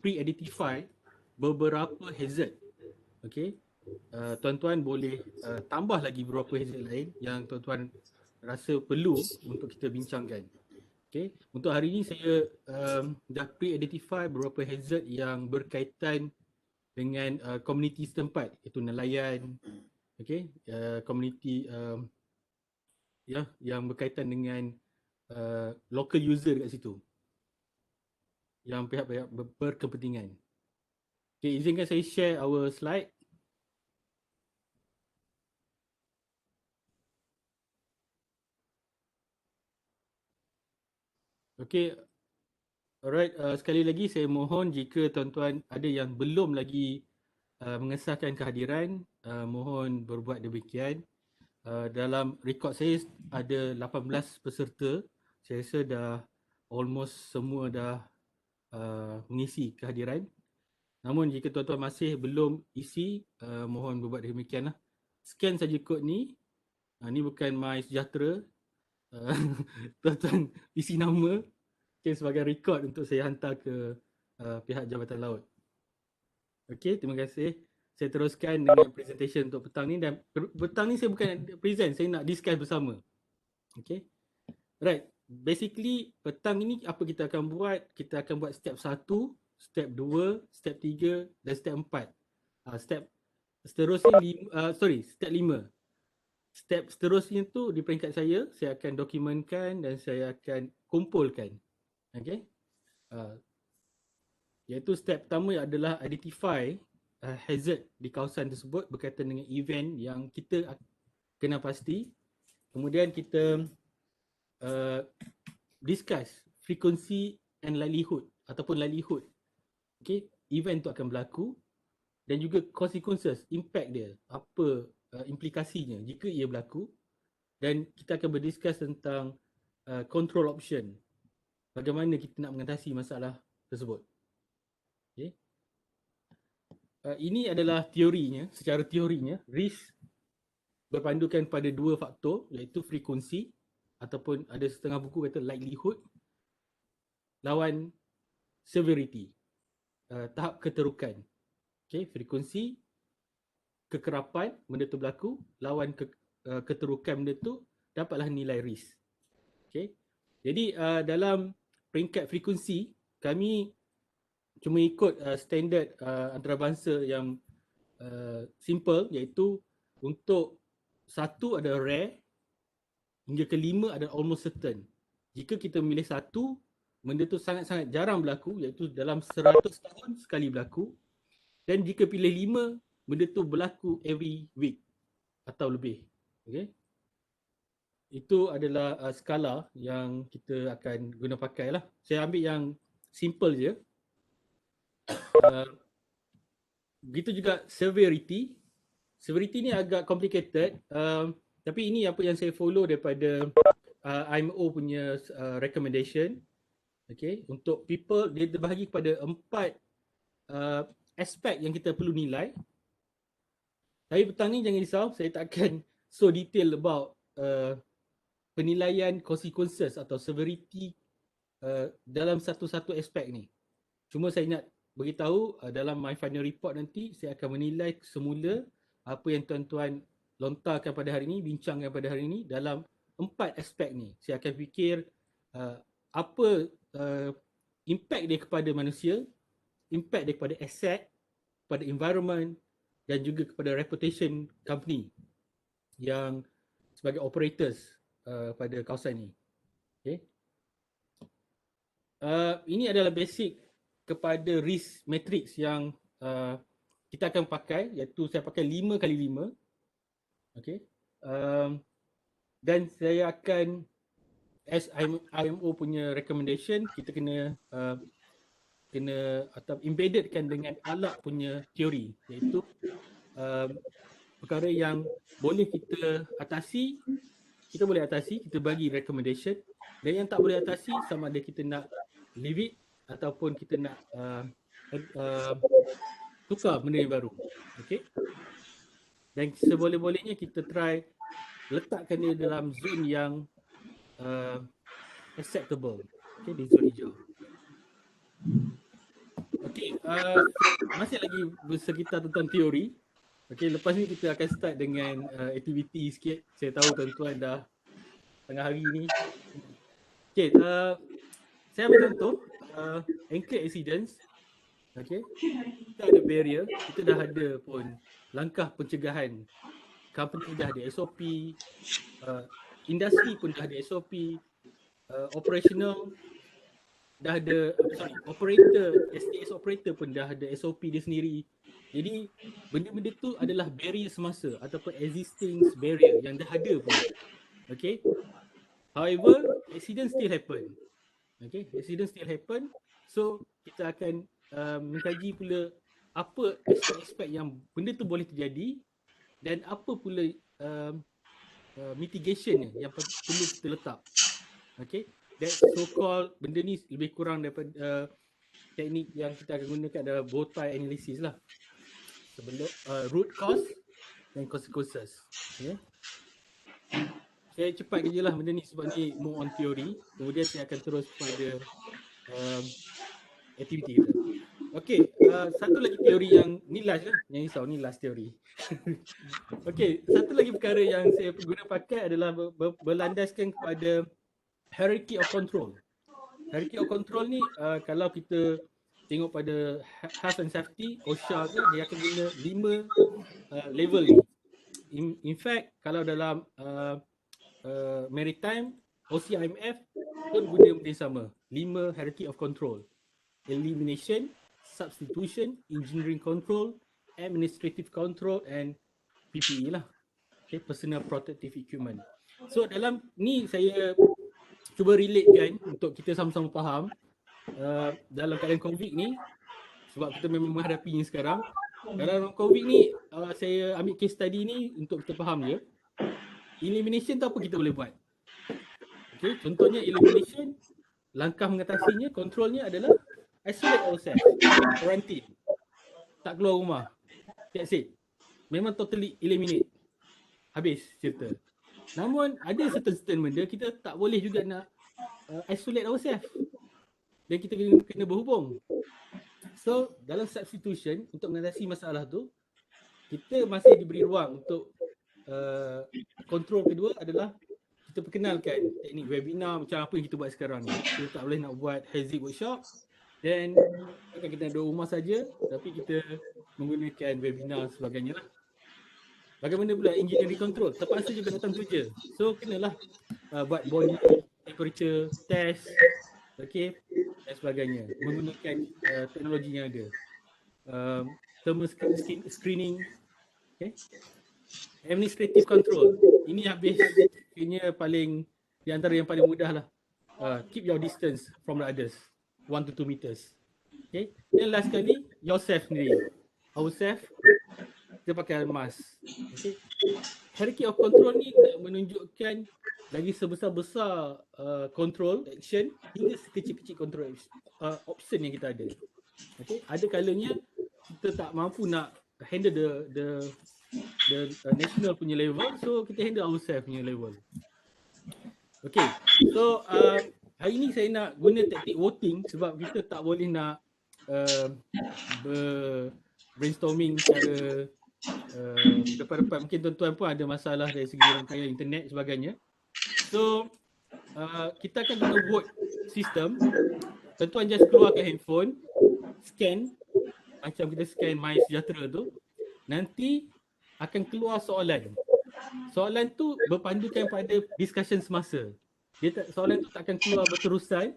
pre-identify beberapa hazard. Okay, tuan-tuan boleh tambah lagi beberapa hazard lain yang tuan-tuan rasa perlu untuk kita bincangkan. Okay, untuk hari ini saya dah pre-identify beberapa hazard yang berkaitan dengan komuniti setempat, iaitu nelayan, okay, komuniti yang berkaitan dengan local user kat situ, yang pihak-pihak berkepentingan. Okay, izinkan saya share our slide. Okay, alright, sekali lagi saya mohon jika tuan-tuan ada yang belum lagi mengesahkan kehadiran, mohon berbuat demikian. Dalam rekod saya ada 18 peserta. Saya rasa dah almost semua dah mengisi kehadiran. Namun jika tuan-tuan masih belum isi, mohon berbuat demikianlah. Scan saja kod ni. Ni bukan My Sejahtera. Tuan-tuan isi nama sebagai rekod untuk saya hantar ke pihak Jabatan Laut. Okey, terima kasih. Saya teruskan dengan presentation untuk petang ni, dan petang ni saya bukan present, saya nak discuss bersama. Okey. Right. Basically petang ini apa kita akan buat? Kita akan buat step 1, step 2, step 3 dan step 4. Step seterusnya step 5. Step seterusnya tu di peringkat saya akan dokumentkan dan saya akan kumpulkan. Okey. Iaitu step pertama adalah identify hazard di kawasan tersebut berkaitan dengan event yang kita kena pasti. Kemudian kita discuss frequency and likelihood ataupun likelihood. Okay, event tu akan berlaku, dan juga consequences, impact dia, apa implikasinya jika ia berlaku. Dan kita akan berdiskus tentang control option, bagaimana kita nak mengatasi masalah tersebut. Okay. Ini adalah teorinya, secara teorinya risk berpandukan pada dua faktor, iaitu frekuensi ataupun ada setengah buku kata likelihood lawan severity, tahap keterukan. Okay, frekuensi, kekerapan benda tu berlaku lawan keterukan benda tu, dapatlah nilai risk. Okay. Jadi dalam peringkat frekuensi kami cuma ikut standard antarabangsa yang simple, iaitu untuk 1 ada rare hingga ke 5 ada almost certain. Jika kita memilih 1, benda tu sangat-sangat jarang berlaku, iaitu dalam 100 tahun sekali berlaku. Dan jika pilih 5, benda tu berlaku every week atau lebih. Okay. Itu adalah skala yang kita akan guna pakai lah. Saya ambil yang simple je. Begitu juga severity. Severity ni agak complicated, tapi ini apa yang saya follow daripada IMO punya recommendation. Okay, untuk people dia terbahagi kepada 4 aspek yang kita perlu nilai. Tapi petang ni jangan risau, saya tak akan so detail about penilaian consequences atau severity dalam satu-satu aspek ni. Cuma saya nak beritahu dalam my final report nanti saya akan menilai semula apa yang tuan-tuan lontarkan pada hari ini, bincangkan pada hari ini dalam 4 aspek ni. Saya akan fikir apa impact dia kepada manusia, impact dia kepada aset, kepada environment dan juga kepada reputation company yang sebagai operators pada kawasan ni. Okay. Ini adalah basic kepada risk matrix yang kita akan pakai, iaitu saya pakai 5x5. Okay. Dan saya akan, as IMO punya recommendation, kita kena atau embeddedkan dengan alat punya teori, iaitu perkara yang boleh kita atasi, kita boleh atasi, kita bagi recommendation, dan yang tak boleh atasi sama ada kita nak leave it ataupun kita nak tukar benda yang baru. Okay. Dan seboleh-bolehnya kita try letakkan dia dalam zone yang acceptable. Okay, di zon hijau. Okay, masih lagi bersekitar tentang teori. Okay, lepas ni kita akan start dengan aktiviti sikit. Saya tahu tuan-tuan dah tengah hari ni. Okay, saya ambil contoh anchor accidents. Okay, kita ada barrier, kita dah ada pun langkah pencegahan. Company dah ada SOP, industri pun dah ada SOP, operational dah ada, operator, STS operator pun dah ada SOP dia sendiri. Jadi benda-benda tu adalah barrier semasa ataupun existing barrier yang dah ada pun. Okay. However, accident still happen. Okay, accident still happen. So kita akan mengkaji pula apa aspek-aspek yang benda tu boleh terjadi dan apa pula mitigation yang perlu kita letak. Okay, that so-called benda ni lebih kurang daripada teknik yang kita akan gunakan adalah bow tie analysis lah. Sebelum root cause dan consequences. Okay. Saya cepat je lah benda ni sebab ni more on theory. Kemudian saya akan terus pada aktiviti kita. Okay, satu lagi teori yang ni last lah. Yang risau ni last teori. Okay, satu lagi perkara yang saya guna pakai adalah berlandaskan kepada hierarchy of control. Hierarchy of control ni kalau kita tengok pada health and safety, OSHA tu dia akan guna 5 level ni. In fact, kalau dalam maritime, OCIMF pun guna benda sama. 5 hierarchy of control. Elimination, substitution, engineering control, administrative control and PPE lah. Okay, personal protective equipment. So dalam ni saya cuba relatekan untuk kita sama-sama faham dalam keadaan COVID ni, sebab kita memang menghadapinya sekarang. Dalam COVID ni saya ambil case study ni untuk kita faham je. Elimination tu apa kita boleh buat? Okay, contohnya elimination, langkah mengatasinya, kontrolnya adalah isolate ourselves, quarantine, tak keluar rumah, that's it. Memang totally eliminate, habis cerita. Namun ada certain benda kita tak boleh juga nak isolate ourselves dan kita kena berhubung. So dalam substitution, untuk mengatasi masalah tu, kita masih diberi ruang untuk kontrol kedua adalah kita perkenalkan teknik webinar macam apa yang kita buat sekarang ni. Kita tak boleh nak buat hazard workshop dan kita duduk rumah saja, tapi kita menggunakan webinar sebagainya lah. Bagaimana pula engineering control? Terpaksa juga datang kerja. So kenalah buat body temperature test, okay, dan sebagainya. Menggunakan teknologi yang ada. Thermal screening, okay. Administrative control. Ini habis kayaknya paling di antara yang paling mudah lah. Keep your distance from the others, 1 to 2 meters. Okay. Dan last sekali, yourself sendiri. Ourself, kita pakai mask. Okay. Hierarchy of control ni nak menunjukkan lagi sebesar-besar control action hingga sekecil-kecil control option yang kita ada. Okay. Ada kalanya kita tak mampu nak handle the national punya level, so kita handle ourselves punya level. Okay, so hari ni saya nak guna taktik voting sebab kita tak boleh nak brainstorming secara depan-depan. Mungkin tuan-tuan pun ada masalah dari segi rangkaian internet sebagainya. So kita akan guna vote sistem. Tuan-tuan just keluarkan handphone, scan macam kita scan MySejahtera tu. Nanti akan keluar soalan. Soalan tu berpandukan pada discussion semasa. Soalan tu tak akan keluar berterusan.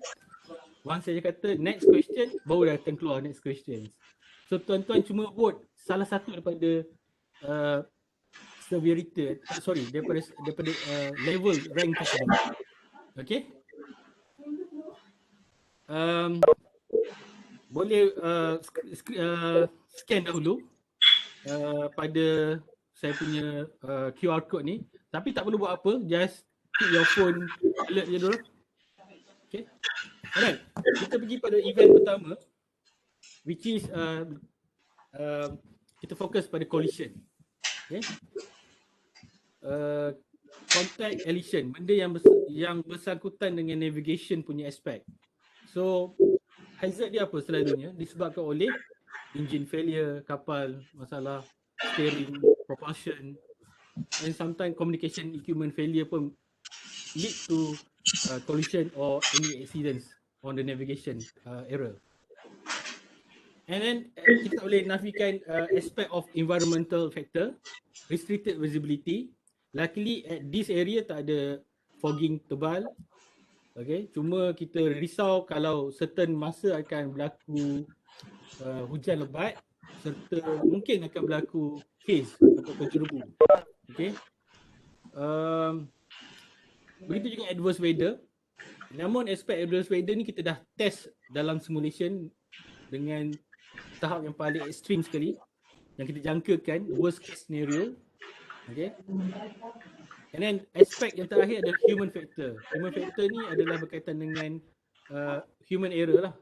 Once saya kata next question, baru dah akan keluar next question. So tuan-tuan cuma vote salah satu daripada severity, daripada level rank tersebut. Okay. Boleh scan dahulu pada saya punya QR code ni, tapi tak perlu buat apa, just keep your phone alert je dulu. Okay. Alright, kita pergi pada event pertama, which is kita fokus pada collision. Okay. Contact elision, benda yang bersangkutan dengan navigation punya aspek. So hazard dia apa selalunya? Disebabkan oleh engine failure kapal, masalah steering, propulsion, and sometimes communication equipment failure pun lead to collision or any accidents on the navigation error. And then kita tak boleh nafikan aspect of environmental factor, restricted visibility. Luckily at this area tak ada fogging tebal. Okay, cuma kita risau kalau certain masa akan berlaku hujan lebat serta mungkin akan berlaku haze ataupun jerubu. Okay. Begitu juga adverse weather. Namun aspek adverse weather ni kita dah test dalam simulation dengan tahap yang paling ekstrim sekali yang kita jangkakan worst case scenario. Okay. And then aspek yang terakhir adalah human factor. Human factor ni adalah berkaitan dengan human error lah.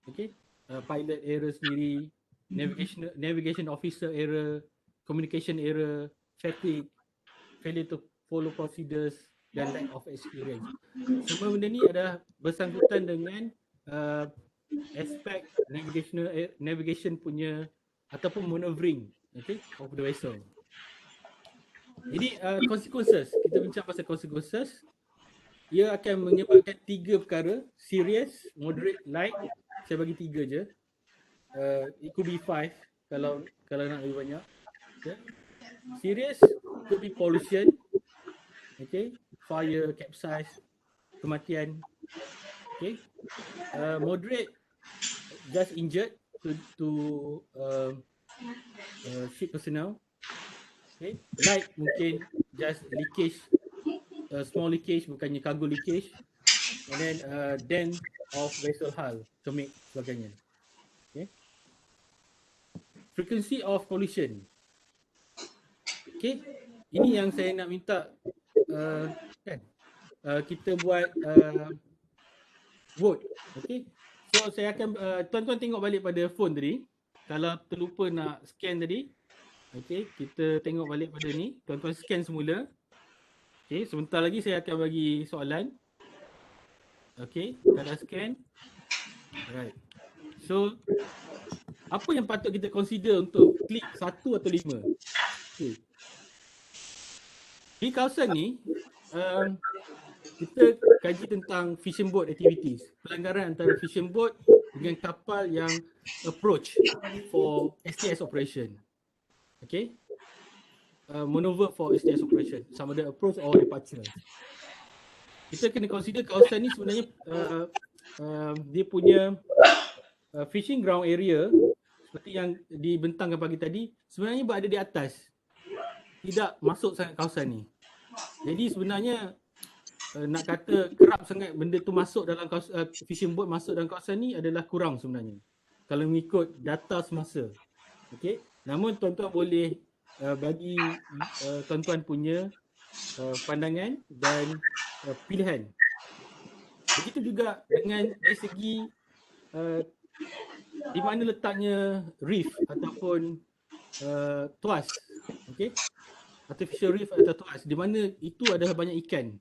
Okay. Pilot error sendiri, navigation officer error, communication error, fatigue, failure to follow procedures dan lack of experience. Semua benda ni adalah bersangkutan dengan aspek navigation punya ataupun maneuvering, okay, of the vessel. Jadi consequences, kita bincang pasal consequences. Ia akan menyebabkan 3 perkara, serious, moderate, light. Saya bagi 3 je. It could be 5 kalau nak lebih banyak. Okay. Serious could be pollution, okay, fire, capsize, kematian. Okay. Moderate, just injured to ship personnel. Okay. Light mungkin just leakage, small leakage, bukannya cargo leakage. And then dent of vessel hull, kemik sebagainya. Okay. Frequency of collision. Okay. Ini yang saya nak minta kan, kita buat vote. Okay. So saya akan tuan-tuan tengok balik pada phone tadi. Kalau terlupa nak scan tadi, okay, kita tengok balik pada ni. Tuan-tuan scan semula. Okay, sebentar lagi saya akan bagi soalan. Okay, dah scan. Alright. So apa yang patut kita consider untuk klik 1 atau 5? Okay. Di kawasan ni kita kaji tentang fishing boat activities, pelanggaran antara fishing boat dengan kapal yang approach for STS operation. Okay. Maneuver for STS operation, sama ada approach or departure. Kita kena consider kawasan ni sebenarnya dia punya fishing ground area seperti yang dibentangkan pagi tadi sebenarnya berada di atas, tidak masuk sangat kawasan ni. Jadi sebenarnya nak kata kerap sangat benda tu masuk dalam kawasan, fishing boat masuk dalam kawasan ni adalah kurang sebenarnya kalau mengikut data semasa. Okey, namun tuan-tuan boleh bagi tuan-tuan punya pandangan dan pilihan. Begitu juga dengan dari segi di mana letaknya reef ataupun tuas, okey, artificial reef atau tuas, di mana itu adalah banyak ikan.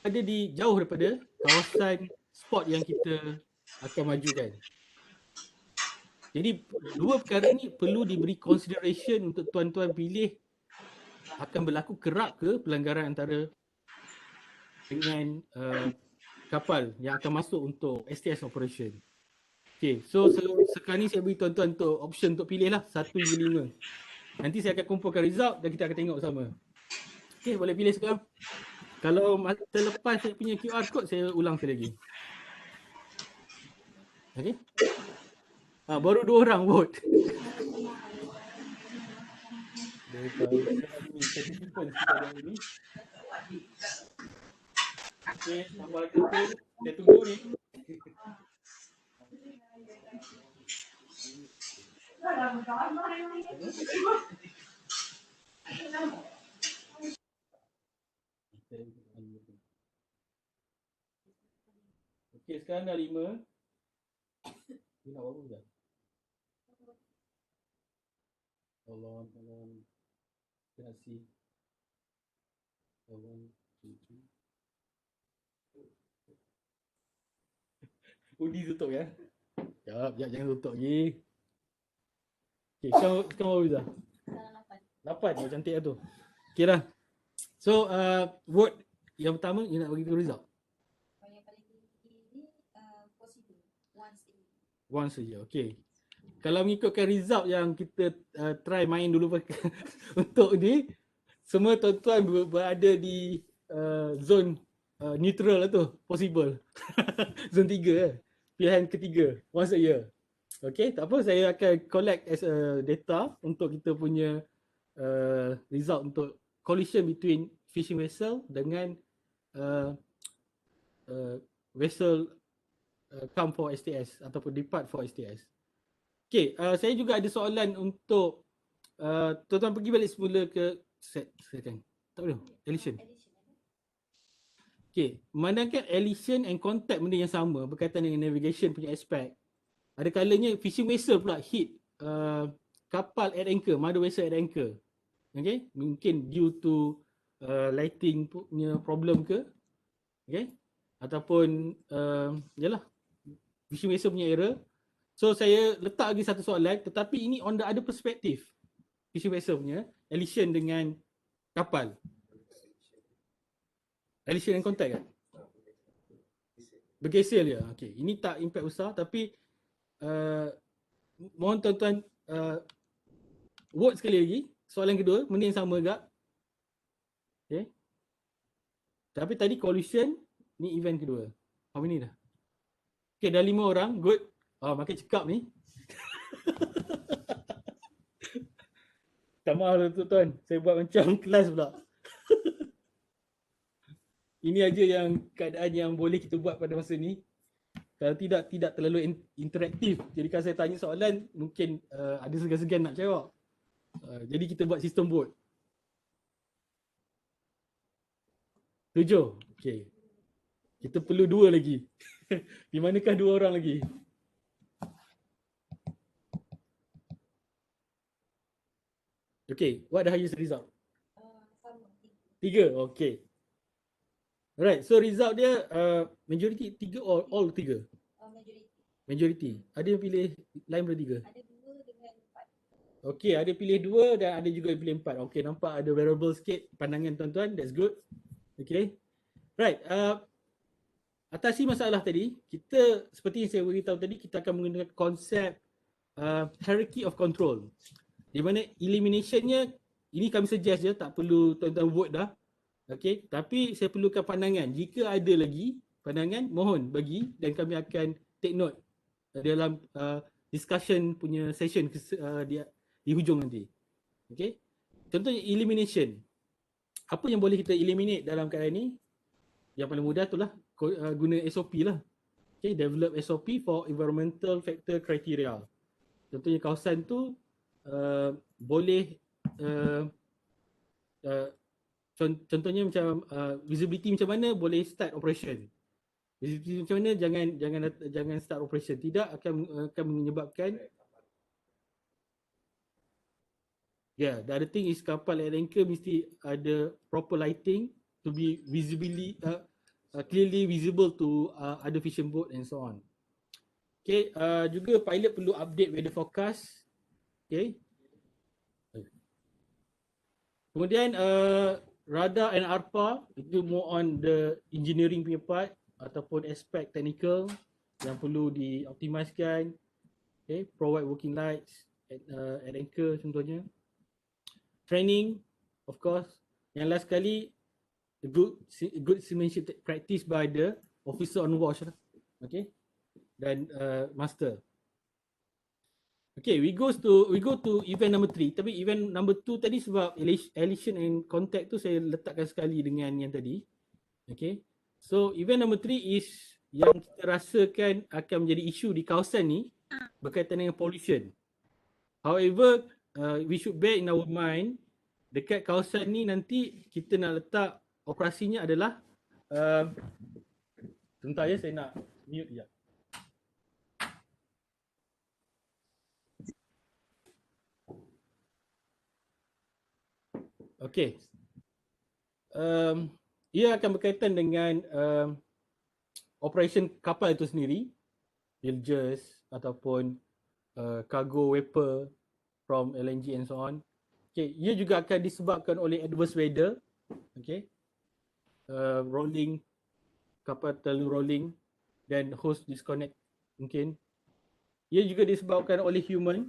Ada di jauh daripada kawasan spot yang kita akan majukan. Jadi dua perkara ni perlu diberi consideration untuk tuan-tuan pilih akan berlaku kerap ke pelanggaran antara dengan kapal yang akan masuk untuk STS operation. Okay, so sekarang ni saya beri tuan-tuan untuk option untuk pilih lah 1 hingga 5. Nanti saya akan kumpulkan result dan kita akan tengok sama. Okay, boleh pilih sekarang. Kalau terlepas saya punya QR code, saya ulang sekali lagi. Okay. Baru 2 orang vote. Okay, tambah lagi tu. Saya tunggu ni. Okay, sekarang dah 5. Dia nak bagus dah. Tolong. Terima kasih. Tolong. Udi tutup ya. Jangan tutup lagi. Okay, sekarang berapa Fiza? 8. Oh, cantik lah tu. Okay dah. So, vote yang pertama, you nak bagi tu result? Yang paling tinggi ni possible. Once saja, okay. Kalau mengikutkan result yang kita try main dulu untuk ni, semua tuan-tuan berada di zone neutral lah tu, possible. Zone 3 pilihan ketiga, once a year. Okay, tak apa, saya akan collect as a data untuk kita punya result untuk collision between fishing vessel dengan uh, vessel come for STS ataupun depart for STS. Okay, saya juga ada soalan untuk tuan-tuan pergi balik semula ke second. Tak boleh, elision. Okay, memandangkan elision and contact benda yang sama berkaitan dengan navigation punya aspek. Ada kalanya fishing vessel pula hit kapal at anchor, mother vessel at anchor. Okay, mungkin due to lighting punya problem ke, okay, ataupun yalah, fishing vessel punya error. So saya letak lagi satu soalan, tetapi ini on the other perspective. Fishing vessel punya elision dengan kapal. Elision and contact kan? Bergeser dia. Okay, ini tak impact besar, tapi mohon tuan-tuan vote sekali lagi. Soalan kedua, benda yang sama juga. Okay. Tapi tadi collision, ni event kedua. How many dah? Okay, dah 5 orang. Good. Makin cekap ni. Tak maaf lah tuan-tuan. Saya buat macam kelas pula. Ini aja yang keadaan yang boleh kita buat pada masa ni. Kalau tidak terlalu interaktif. Jadi kalau saya tanya soalan, mungkin ada segan-segan nak jawab. Jadi kita buat sistem vote. 7. Okay. Kita perlu 2 lagi. Di manakah 2 orang lagi? Okay, what the highest result? 3, okay. Alright, so result dia majority 3 or all 3? Majority. Ada yang pilih lain daripada 3? Ada 2 dengan 4. Okay, ada pilih 2 dan ada juga yang pilih 4. Okay, nampak ada variable sikit pandangan tuan-tuan. That's good. Okay. Right. Atasi masalah tadi, kita seperti yang saya beritahu tadi, kita akan menggunakan konsep hierarchy of control. Di mana eliminationnya, ini kami suggest je, tak perlu tuan-tuan vote dah. Okay, tapi saya perlukan pandangan. Jika ada lagi pandangan, mohon bagi dan kami akan take note dalam discussion punya session di hujung nanti. Okay, contohnya elimination. Apa yang boleh kita eliminate dalam keadaan ini? Yang paling mudah itulah guna SOP lah. Okay, develop SOP for environmental factor criteria. Contohnya kawasan tu boleh contohnya macam visibility macam mana boleh start operation. Visibility macam mana jangan start operation. Tidak akan menyebabkan. Yeah, the other thing is kapal at anchor mesti ada proper lighting to be visibly clearly visible to other fishing boat and so on. Okay, juga pilot perlu update weather forecast. Okay. Kemudian radar and ARPA itu more on the engineering punya part ataupun aspek technical yang perlu dioptimiskan. Okay, provide working lights at anchor contohnya. Training, of course. Yang last sekali, good seamanship practice by the officer on watch. Okay, dan master. Okay, we go to event number 3. Tapi event number 2 tadi sebab elision and contact tu saya letakkan sekali dengan yang tadi. Okay, so event number 3 is yang kita rasakan akan menjadi isu di kawasan ni berkaitan dengan pollution. However, we should bear in our mind dekat kawasan ni nanti kita nak letak operasinya adalah sebentar ya, saya nak mute sekejap. Okay. Ia akan berkaitan dengan operation kapal itu sendiri, bilges ataupun cargo weper from LNG and so on. Okay, ia juga akan disebabkan oleh adverse weather. Okay, rolling, kapal terlalu rolling dan host disconnect mungkin. Ia juga disebabkan oleh human.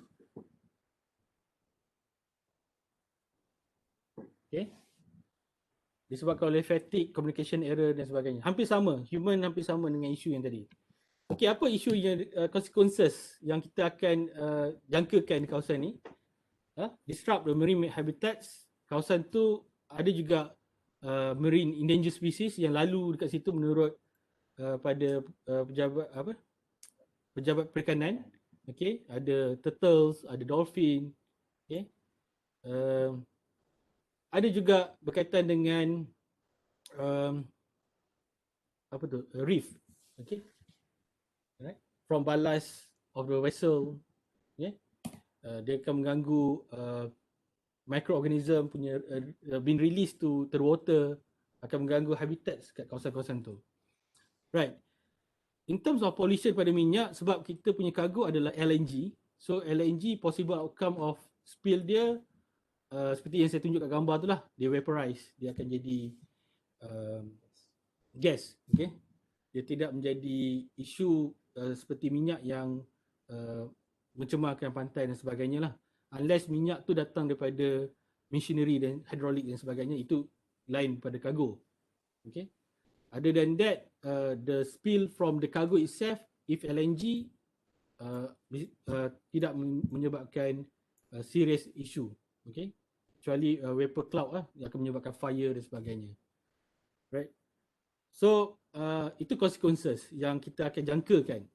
Okay, disebabkan oleh fatigue, communication error dan sebagainya. Hampir sama, human hampir sama dengan isu yang tadi. Okey, apa isu yang consequences yang kita akan jangkakan di kawasan ni? Disrupt the marine habitats. Kawasan tu ada juga marine endangered species yang lalu dekat situ menurut pada pejabat perikanan. Okey, ada turtles, ada dolphin. Okey. Ada juga berkaitan dengan apa tu? Reef. Okey. Right? From ballast of the vessel. Okay? Dia akan mengganggu microorganism punya been released to the water, akan mengganggu habitats kat kawasan-kawasan tu. Right. In terms of pollution pada minyak, sebab kita punya kargo adalah LNG, so LNG possible outcome of spill dia seperti yang saya tunjuk kat gambar tu lah, dia vaporize, dia akan jadi gas. Okay? Dia tidak menjadi isu seperti minyak yang mencemarkan pantai dan sebagainya lah. Unless minyak tu datang daripada machinery dan hydraulic dan sebagainya, itu lain pada kargo. Okay. Other than that, the spill from the cargo itself, if LNG tidak menyebabkan serious issue. Okay. Kecuali vapor cloud lah yang akan menyebabkan fire dan sebagainya. Right. So, itu consequences yang kita akan jangkakan.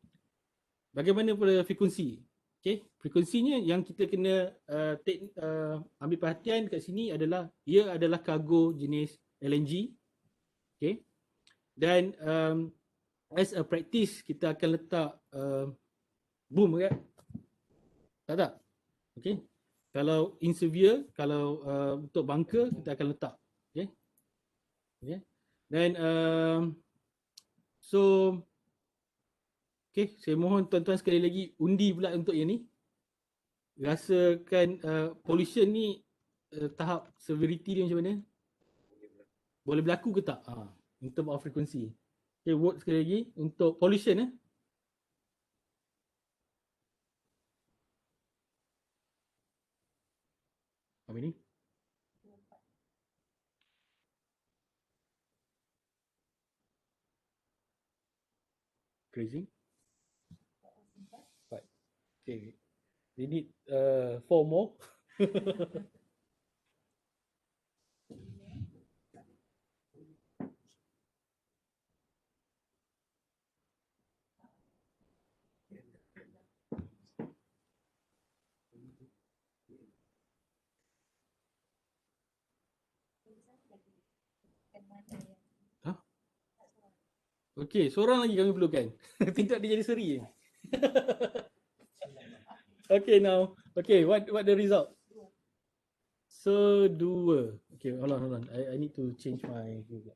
Bagaimana pada frekuensi? Okay, frekuensinya yang kita kena ambil perhatian kat sini adalah ia adalah kargo jenis LNG. Okay, dan as a practice kita akan letak boom kan? Tak? Okay, kalau in severe, kalau untuk bunker kita akan letak. Okay, okay. Dan so okay, saya mohon tuan-tuan sekali lagi undi pula untuk yang ni. Rasakan pollution ni tahap severity dia macam mana? Boleh berlaku ke tak? In term of frequency. Okay, vote sekali lagi untuk pollution . Apa ni? Crazy. Right. Okay. We need 4 more. Okay, seorang lagi kami perlukan. Tidak dia jadi seri. Okay now. Okay, what the result? So 2. Okay, hold on. I need to change my Google.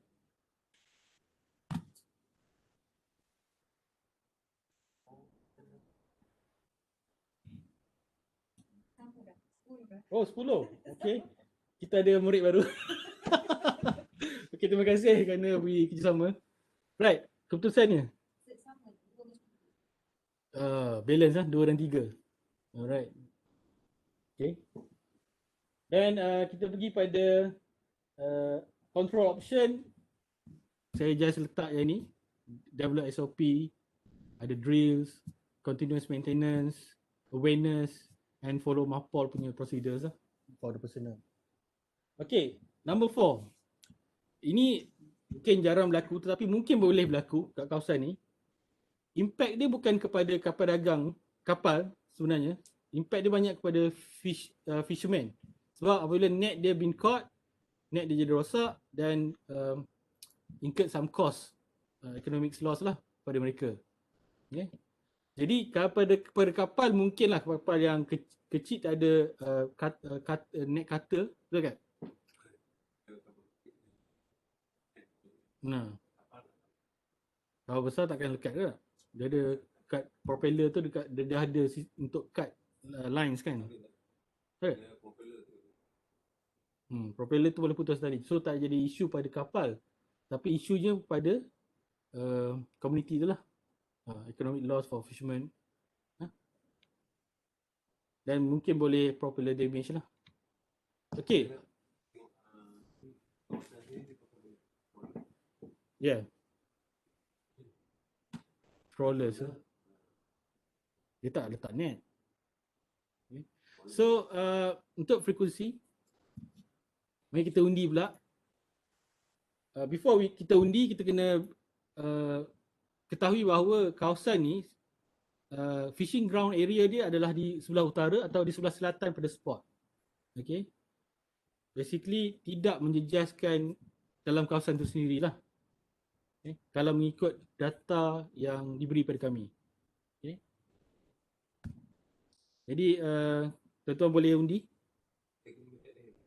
Oh, 10. Okay. Kita ada murid baru. Okay, terima kasih kerana beri kerjasama. Right, keputusannya. Balance lah, 2 dan 3. Alright. Okay. Dan kita pergi pada control option. Saya just letak yang ni. Develop SOP, ada drills, continuous maintenance, awareness and follow MAPOL punya procedures lah for the personnel. Okay, number 4. Ini mungkin jarang berlaku tetapi mungkin boleh berlaku kat kawasan ni. Impact dia bukan kepada kapal dagang, kapal sebenarnya. Impact dia banyak kepada fisherman. Sebab apabila net dia been caught, net dia jadi rosak dan incurred some cost, economic loss lah pada mereka. Okay. Jadi kepada kapal mungkinlah kapal yang kecil tak ada net cutter, betul kan? Nah, kapal besar takkan lekat ke? Dia ada cut propeller tu dekat, dia ada untuk cut lines kan. Right? Propeller tu boleh putus tadi. So tak jadi isu pada kapal, tapi isunya pada community tu lah. Economic loss for fishermen. Dan mungkin boleh propeller damage lah. Okay. Yeah. Trawlers. Dia tak letak net. Okay. So untuk frekuensi, mari kita undi pula. Before kita undi, kita kena ketahui bahawa kawasan ni fishing ground area dia adalah di sebelah utara atau di sebelah selatan pada spot. Okay. Basically tidak menjejaskan dalam kawasan itu sendirilah. Okay. Kalau mengikut data yang diberi pada kami. Okay. Jadi tuan-tuan boleh undi.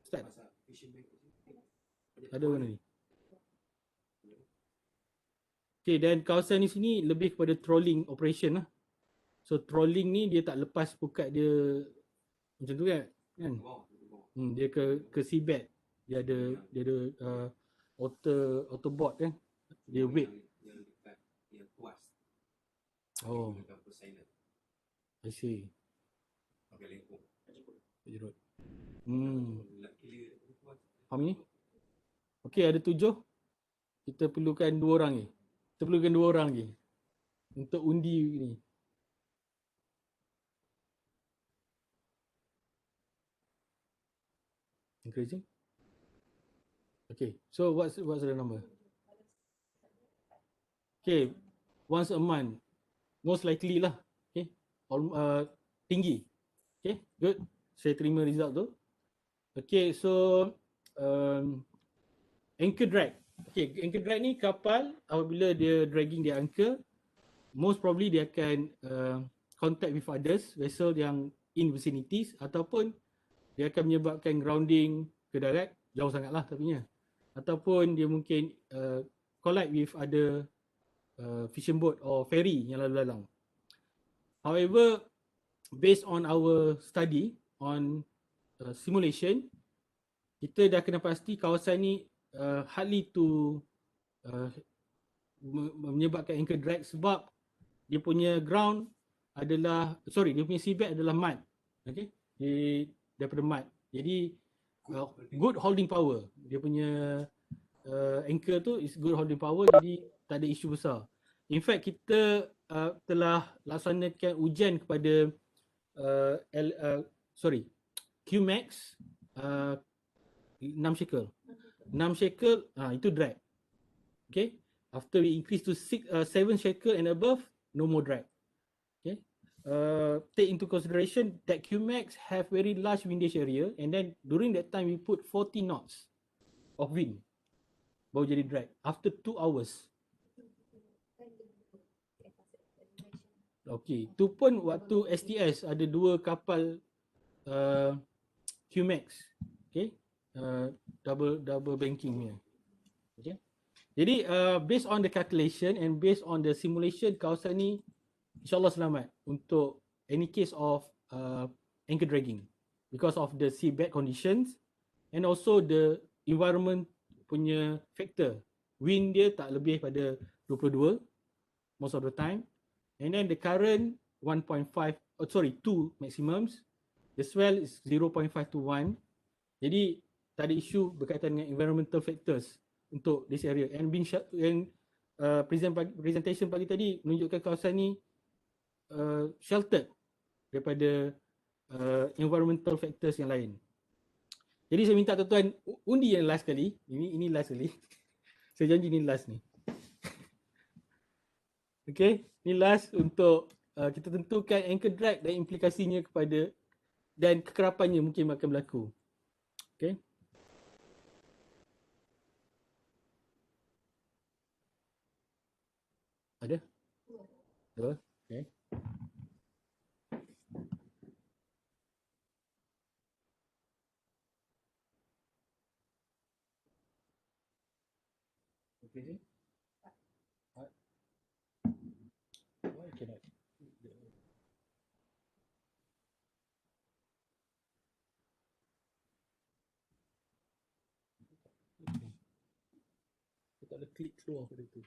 Start. Ada mana ni? Okay, dan kawasan ni sini lebih kepada trolling operation lah. So trolling ni dia tak lepas pukat dia macam tu kan? Dia ke seabed. Dia ada auto board kan? Dia weight. Oh. I see. How many? Okay, ada 7. Kita perlukan 2 orang ni. Kita perlukan 2 orang lagi untuk undi ni. Increasing? Okay, so what's the number? Okay, once a month. Most likely lah. Okay, tinggi. Okay, good. Saya terima result tu. Okay, so anchor drag. Okay, anchor drag ni kapal apabila dia dragging dia anchor, most probably dia akan contact with others, vessel yang in vicinities, ataupun dia akan menyebabkan grounding ke darat, jauh sangat lah tapinya. Ataupun dia mungkin collide with other fishing boat or ferry yang lalu lalang. However, based on our study on simulation, kita dah kena pasti kawasan ni hardly to menyebabkan anchor drag sebab dia punya ground adalah, dia punya seabed adalah mud. Okay, daripada mud. Jadi good holding power. Dia punya anchor tu is good holding power, jadi tak ada isu besar. In fact, kita telah laksanakan ujian kepada QMax 6 shekel. 6 shekel itu drag. Okay. After we increase to 7 shekel and above, no more drag. Okay. Take into consideration that QMax have very large windage area, and then during that time we put 40 knots of wind. Baru jadi drag after 2 hours. Okay, tu pun waktu STS ada 2 kapal QMax. Okay. Double banking ni. Okay. Jadi based on the calculation and based on the simulation, kawasan ni insyaAllah selamat untuk any case of anchor dragging because of the seabed conditions and also the environment punya factor. Wind dia tak lebih pada 22 most of the time, and then the current 2 maximums. The swell is 0.5 to 1. Jadi tak ada isu berkaitan dengan environmental factors untuk this area. And presentation pagi tadi menunjukkan kawasan ni sheltered daripada environmental factors yang lain. Jadi saya minta tuan-tuan undi yang last kali. Ini last kali. Saya janji ni last ni. Okay, ni last untuk kita tentukan anchor drag dan implikasinya kepada dan kekerapannya mungkin akan berlaku. Okay. Ada? Dua. Okay. Okay. Why cannot? tak boleh klik keluar pada tu.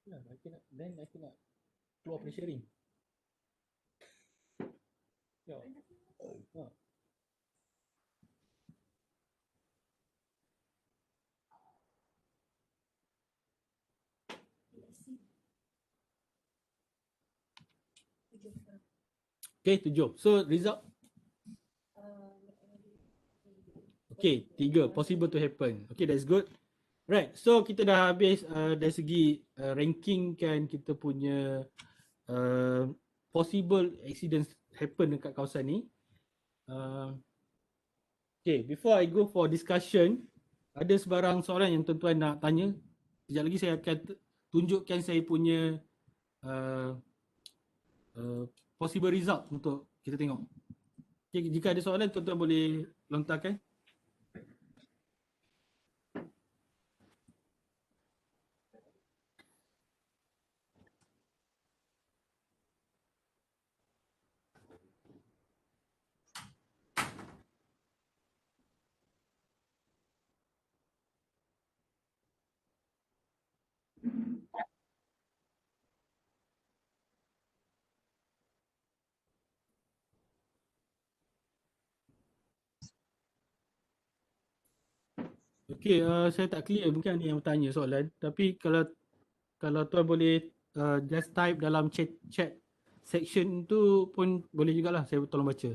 Ya, aku nak keluar pada sharing. Ya. Ha. Okay, 7. So result. Okay, 3. Possible to happen. Okay, that's good. Right, so kita dah habis dari segi ranking kan kita punya possible accidents happen dekat kawasan ni. Okay, before I go for discussion, ada sebarang soalan yang tuan-tuan nak tanya? Sekejap lagi saya akan tunjukkan saya punya possible result untuk kita tengok. Okay, jika ada soalan tuan-tuan boleh lontarkan. Okay, saya tak clear, mungkin ada yang bertanya soalan. Tapi kalau tuan boleh just type dalam chat section tu pun boleh jugalah, saya tolong baca.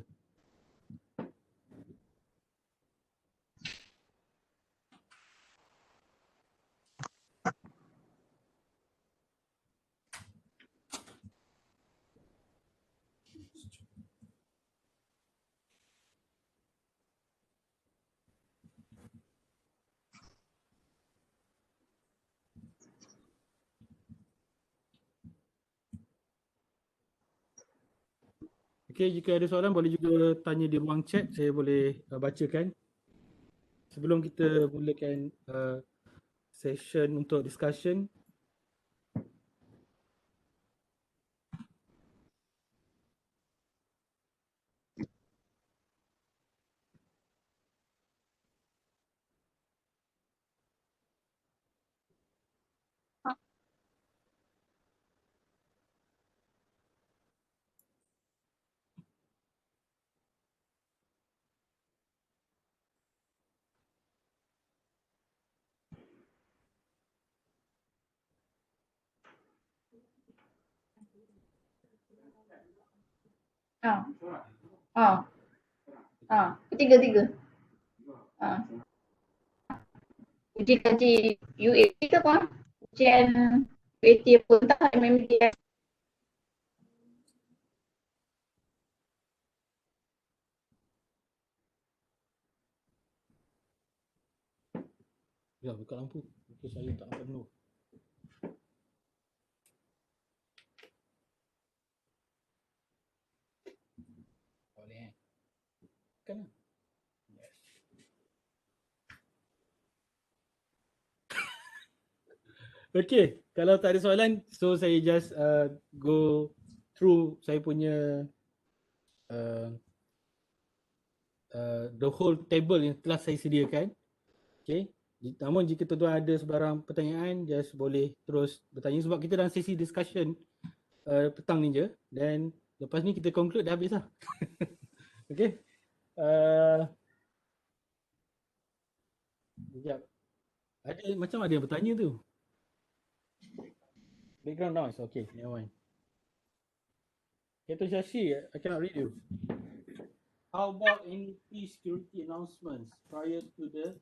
Okay, jika ada soalan boleh juga tanya di ruang chat, saya boleh bacakan. Sebelum kita mulakan session untuk discussion. Tiga. Uji kaji UAT ke apa? Ujian UAT pun tak MMDM. Ya, buka lampu. Lampu saya tak nampak penuh. Boleh. Kan lah. Yes. Okay, kalau tak ada soalan, so saya just go through saya punya the whole table yang telah saya sediakan. Okay, namun jika tuan-tuan ada sebarang pertanyaan, just boleh terus bertanya sebab kita dalam sesi discussion petang ni je. Dan lepas ni kita conclude dah habis lah. Okay. Sekejap. Macam ada yang bertanya tu. Background noise. Okay, never mind. Captain Shashi, I cannot read you. How about any key security announcements prior to the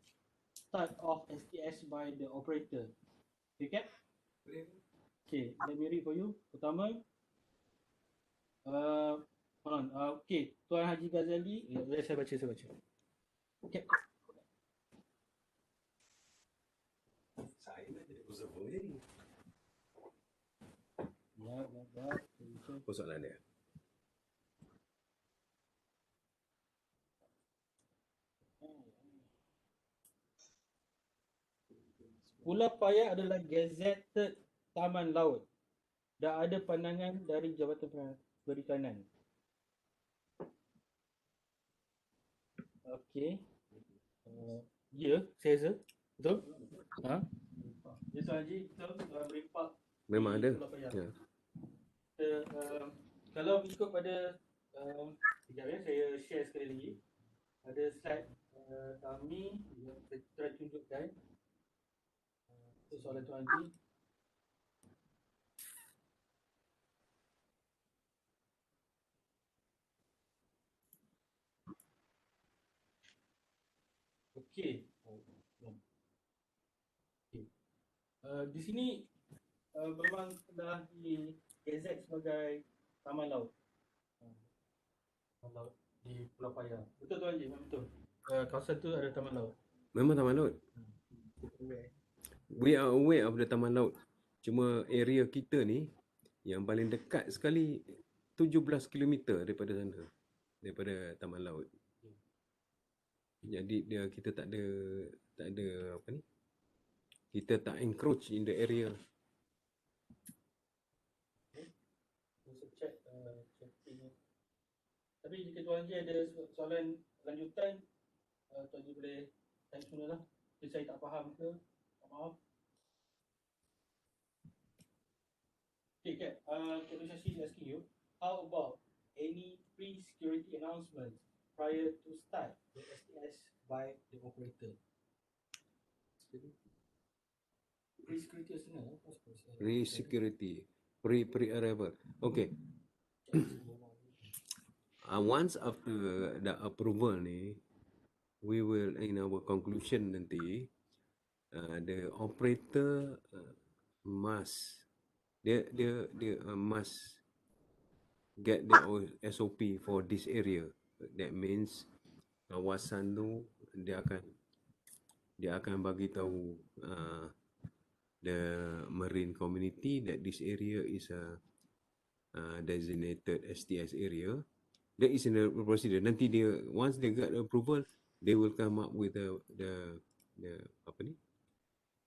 start of STS by the operator? Okay, Cap? Okay, let me read for you. Pertama, hold on. Okay, Tuan Haji Ghazali. Saya baca. Okay. Saya nak jadi observer ni. Ya. Apa soalan dia? Pulau Paya adalah gazetted taman laut. Dah ada pandangan dari Jabatan Perikanan. Okey. Ya, Caesar. Betul? Ha? Ya, Tuan Haji, betul. Berimpak Memang di ada. Pulau Payang. Ya. Kalau ikut pada sekejap ya, saya share sekali lagi. Ada slide kami yang saya try tunjukkan. Itu soalan Tuan Haji. Okey. Okay. Di sini memang telah di-gazette sebagai taman laut. Taman laut di Pulau Payang. Betul Tuan Haji, memang betul. Kawasan tu ada taman laut. Memang taman laut. We are aware of the taman laut. Cuma area kita ni yang paling dekat sekali 17 km daripada sana. Daripada taman laut. Jadi kita tak ada apa ni? Kita tak encroach in the area. Saya check chatting. Tapi jika Tuan Haji ada soalan lanjutan, Tuan Haji boleh tanya semula lah. Jika saya tak faham ke, maaf. Okay, Kat. Kat Shashi is asking you, how about any pre-security announcements prior to start the STS by the operator? Pre-security announcement? Pre-security, pre-arrival. Okay. Once after the approval ni, we will in our conclusion nanti, the operator must must get the SOP for this area. That means kawasan tu dia akan bagi tahu the marine community that this area is a designated STS area. That is in the procedure. Nanti once they get approval, they will come up with the apa ni?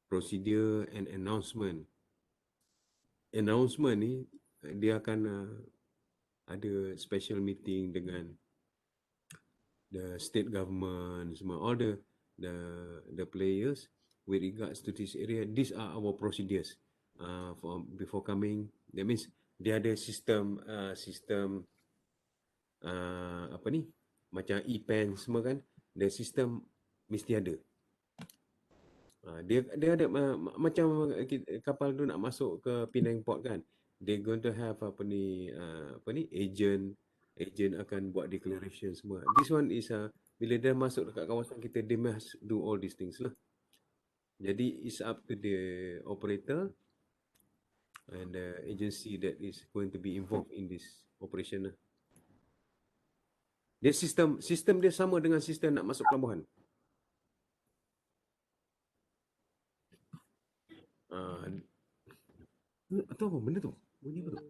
Procedure and announcement. Announcement ni dia akan ada special meeting dengan the state government, semua, all the players with regards to this area. These are our procedures before coming. That means dia ada sistem apa ni, macam e-pen semua kan. The system mesti ada. Dia ada macam kapal tu nak masuk ke Penang Port kan. They going to have apa ni agent akan buat declaration semua. This one is bila dia masuk dekat kawasan kita, they must do all these things lah. Jadi it's up to the operator and the agency that is going to be involved in this operation lah. Dia sistem dia sama dengan sistem nak masuk pelabuhan. Atau apa benda tu? Bunyi apa tu?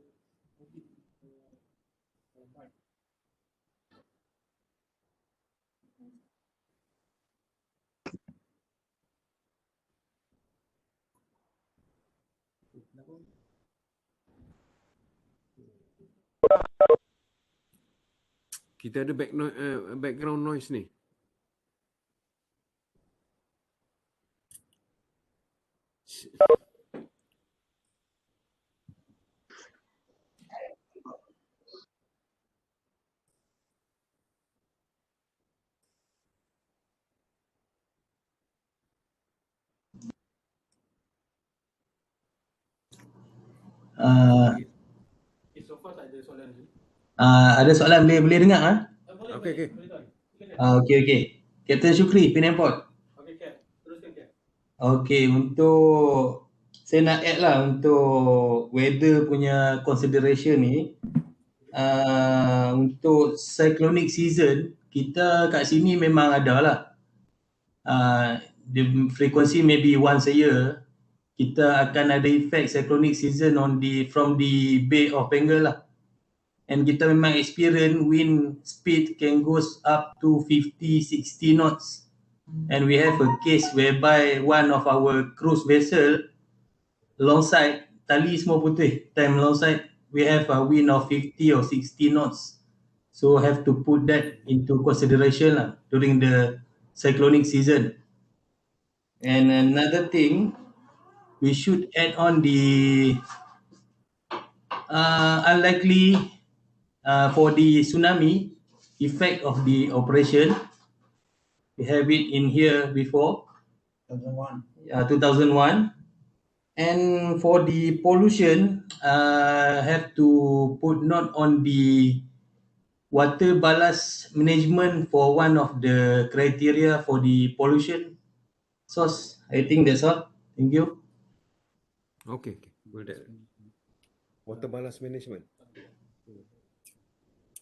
Kita ada background noise ni. So far tak ada soalan lagi. Ada soalan boleh dengar ah? Okey. Okey. Captain Syukri, Penang Port. Okey, Cap. Teruskan, Cap. Okey, untuk saya nak add lah untuk weather punya consideration ni. Untuk cyclonic season, kita kat sini memang ada lah. The frequency maybe once a year, kita akan ada effect cyclonic season from the Bay of Bengal lah. And kita memang experience wind speed can goes up to 50-60 knots. And we have a case whereby one of our cruise vessel alongside, tali semua putih, time alongside, we have a wind of 50 or 60 knots. So have to put that into consideration lah during the cyclonic season. And another thing, we should add on the unlikely for the tsunami effect of the operation. We have it in here before. 2001. And for the pollution, have to put note on the water ballast management for one of the criteria for the pollution source. I think that's all. Thank you. Okay. Will that water ballast management?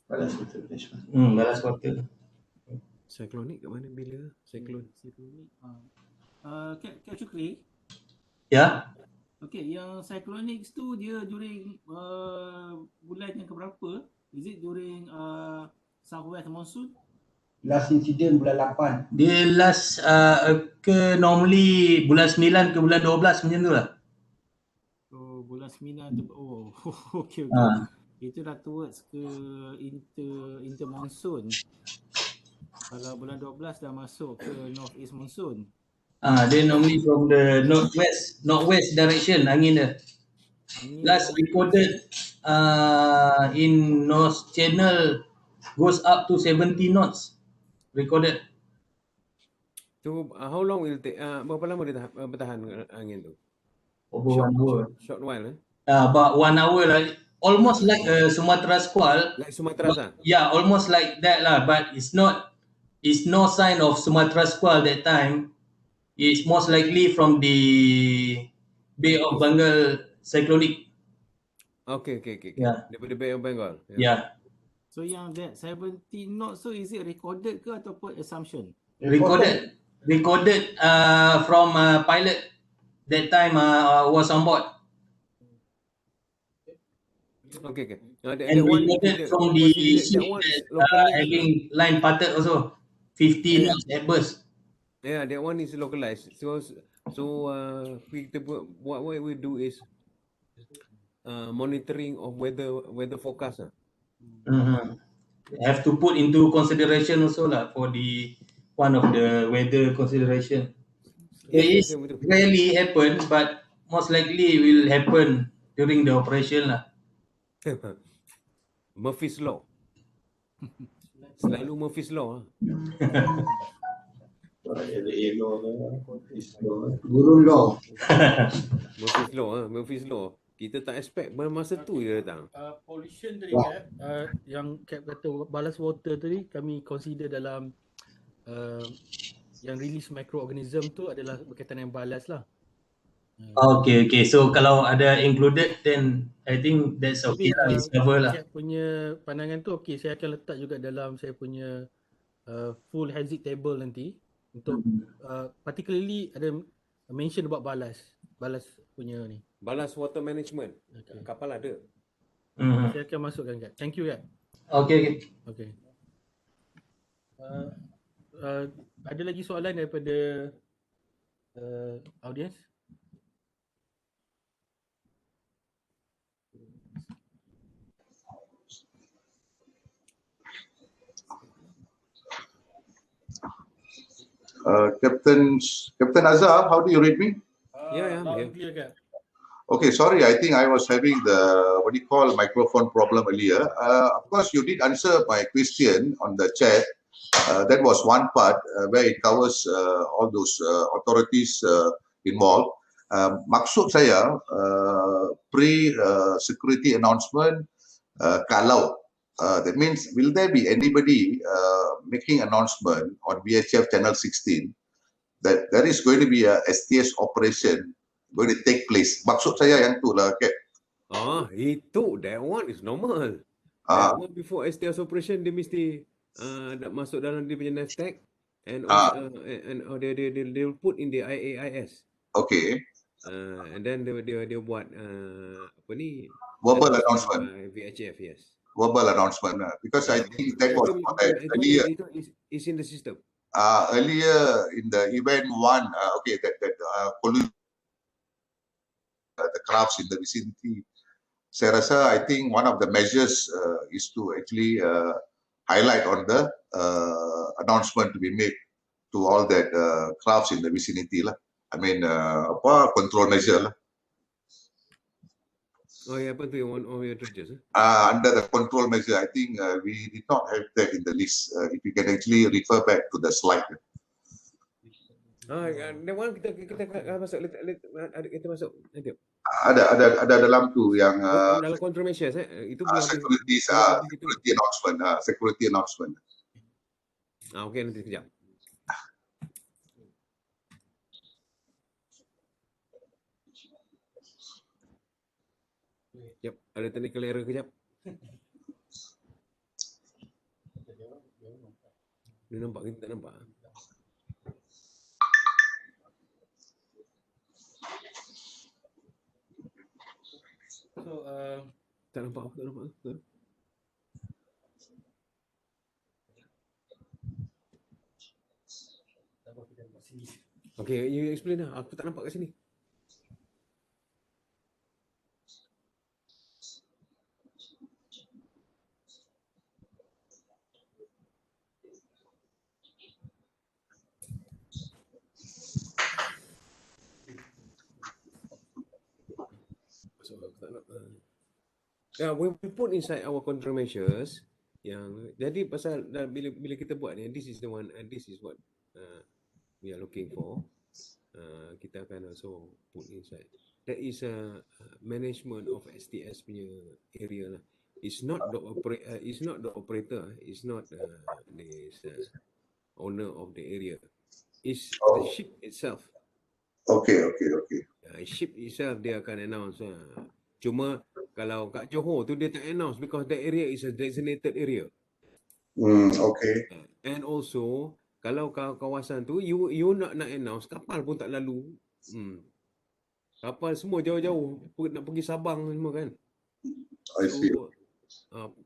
Ballast water. Cyclonic kat mana bila? Cyclone. Kak Syukri, Ya. okay, yang cyclonics tu dia during bulan yang keberapa? Is it during southwest monsoon? Last incident bulan 8. Dia last ke normally bulan 9 ke bulan 12 macam tu lah. Oh, bulan 9 tu. Oh, okay. Itu dah towards ke inter monsoon. Kalau bulan 12 dah masuk ke northeast monsoon. Dia normally from the northwest direction angin dia. Last recorded in North Channel goes up to 70 knots recorded. So how long will take? Berapa lama dia bertahan angin tu? Over 1 hour. Short while. About 1 hour lah. Almost like a Sumatra squall. Like Sumatra lah. Yeah, almost like that lah. But it's not. It's no sign of Sumatra squall that time. It's most likely from the Bay of Bengal cyclonic. Okay. Yeah. Daripada Bay of Bengal. Yeah. So yang that 70 knots, so is it recorded ke ataupun assumption? Recorded from pilot that time was on board. Okay. And recorded from the ship that having line parted also. 50 knots at burst. Yeah, that one is localized. So what we do is monitoring of weather forecast. Have to put into consideration also lah for the one of the weather consideration. It is rarely happen, but most likely will happen during the operation lah. Murphy's Law. Selalu Murphy's Law. Gurun law. Murphy's Law. Kita tak expect masa tu dia datang. Pollution tadi Cap, yang Cap kata ballast water tadi kami consider dalam yang release microorganism tu adalah berkaitan dengan ballast lah. Okay. So kalau ada included, then I think that's okay lah. It's cover lah. Cap punya pandangan tu okay, saya akan letak juga dalam saya punya full hazard table nanti untuk particularly ada mention about ballast punya ni. Ballast water management. Okay. Kapal ada. Saya akan masukkan Cap. Thank you Cap. Okay. Ada lagi soalan daripada audience? Captain Azhar, how do you read me? Yeah. Clear Cap. Okay, sorry, I think I was having the microphone problem earlier. Of course, you did answer my question on the chat. That was one part where it covers all those authorities involved. Maksud saya, pre-security announcement kat laut. That means, will there be anybody making announcement on VHF Channel 16 that there is going to be a STS operation going to take place? Maksud saya yang tu lah, Cap. That one is normal. That one before STS operation, dia mesti masuk dalam dia punya NASDAQ and they will put in the IAIS. Okay. And then dia buat verbal announcement. VHF, yes. Verbal announcement, because I think that was earlier. It's in the system. Earlier in the event one, the crafts in the vicinity. Saya rasa, I think one of the measures is to actually highlight on the announcement to be made to all that crafts in the vicinity lah. control measure lah. Oh, yeah, apa tu yang on your dredges? Under the control measure, I think we did not have that in the list. If you can actually refer back to the slide. That one kita masuk, kita masuk nanti. Ada dalam tu yang Dalam control measures, itu belum security announcement. Security announcement. Okay, nanti sekejap. Yep, ada technical error kejap. Dia nampak, kita tak nampak. So, Tak nampak. Okay, you explain lah. Aku tak nampak kat sini. Yeah, we put inside our control measures yang jadi pasal bila kita buat ni, this is the one and this is what we are looking for. Kita akan also put inside. That is a management of STS punya area lah. It's not the operator. It's not the owner of the area. It's the ship itself. Okay. Ship itself dia akan announce. Cuma kalau kat Johor tu dia tak announce because that area is a designated area. Okay. And also kalau kawasan tu you nak announce, kapal pun tak lalu. Kapal semua jauh-jauh nak pergi Sabang semua kan. I see. So,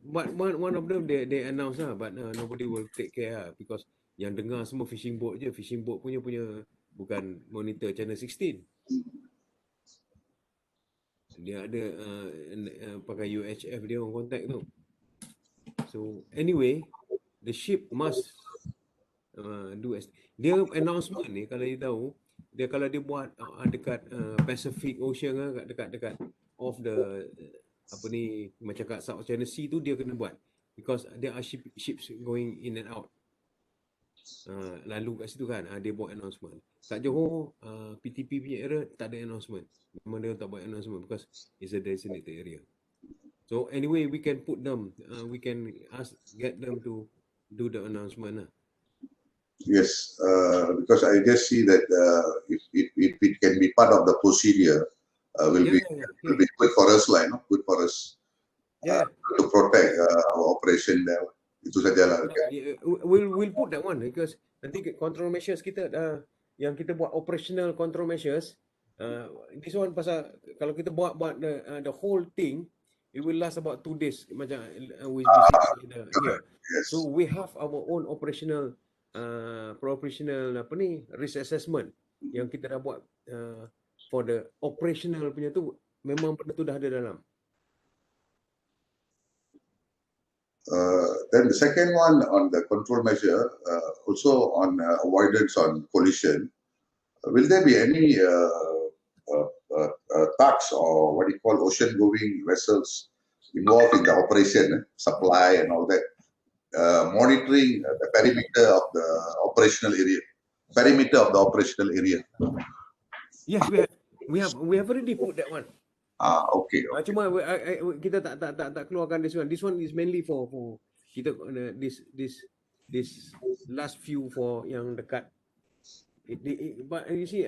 but one of them they announce lah, but nobody will take care lah, because yang dengar semua fishing boat je. Fishing boat punya bukan monitor channel 16. Dia ada pakai UHF dia orang contact tu. So anyway, the ship must do dia announcement ni, kalau you tahu, kalau dia buat dekat Pacific Ocean, dekat off the macam kat South China Sea tu, dia kena buat because there are ships going in and out. Lalu kat situ kan, dia buat announcement. Kat Johor, PTP punya area tak ada announcement. Memang dia tak buat announcement because it's a designated area. So anyway, we can put them, we can get them to do the announcement lah. Yes, because I just see that if it can be part of the procedure, will be good for us lah, good for us to protect our operation there. Itu sajalah. We'll put that one because nanti control measures kita yang kita buat operational control measures. This one pasal kalau kita buat the whole thing, it will last about 2 days macam with here. Yes. So we have our own operational risk assessment yang kita dah buat for the operational punya tu, memang benda tu dah ada dalam. Then the second one on the control measure, also on avoidance on collision, will there be any tugs or what you call ocean-going vessels involved in the operation, supply and all that, monitoring the perimeter of the operational area? Yes, we have already put that one. Okay. Cuma kita tak keluarkan this one. This one is mainly for kita this last few for yang dekat. But you see,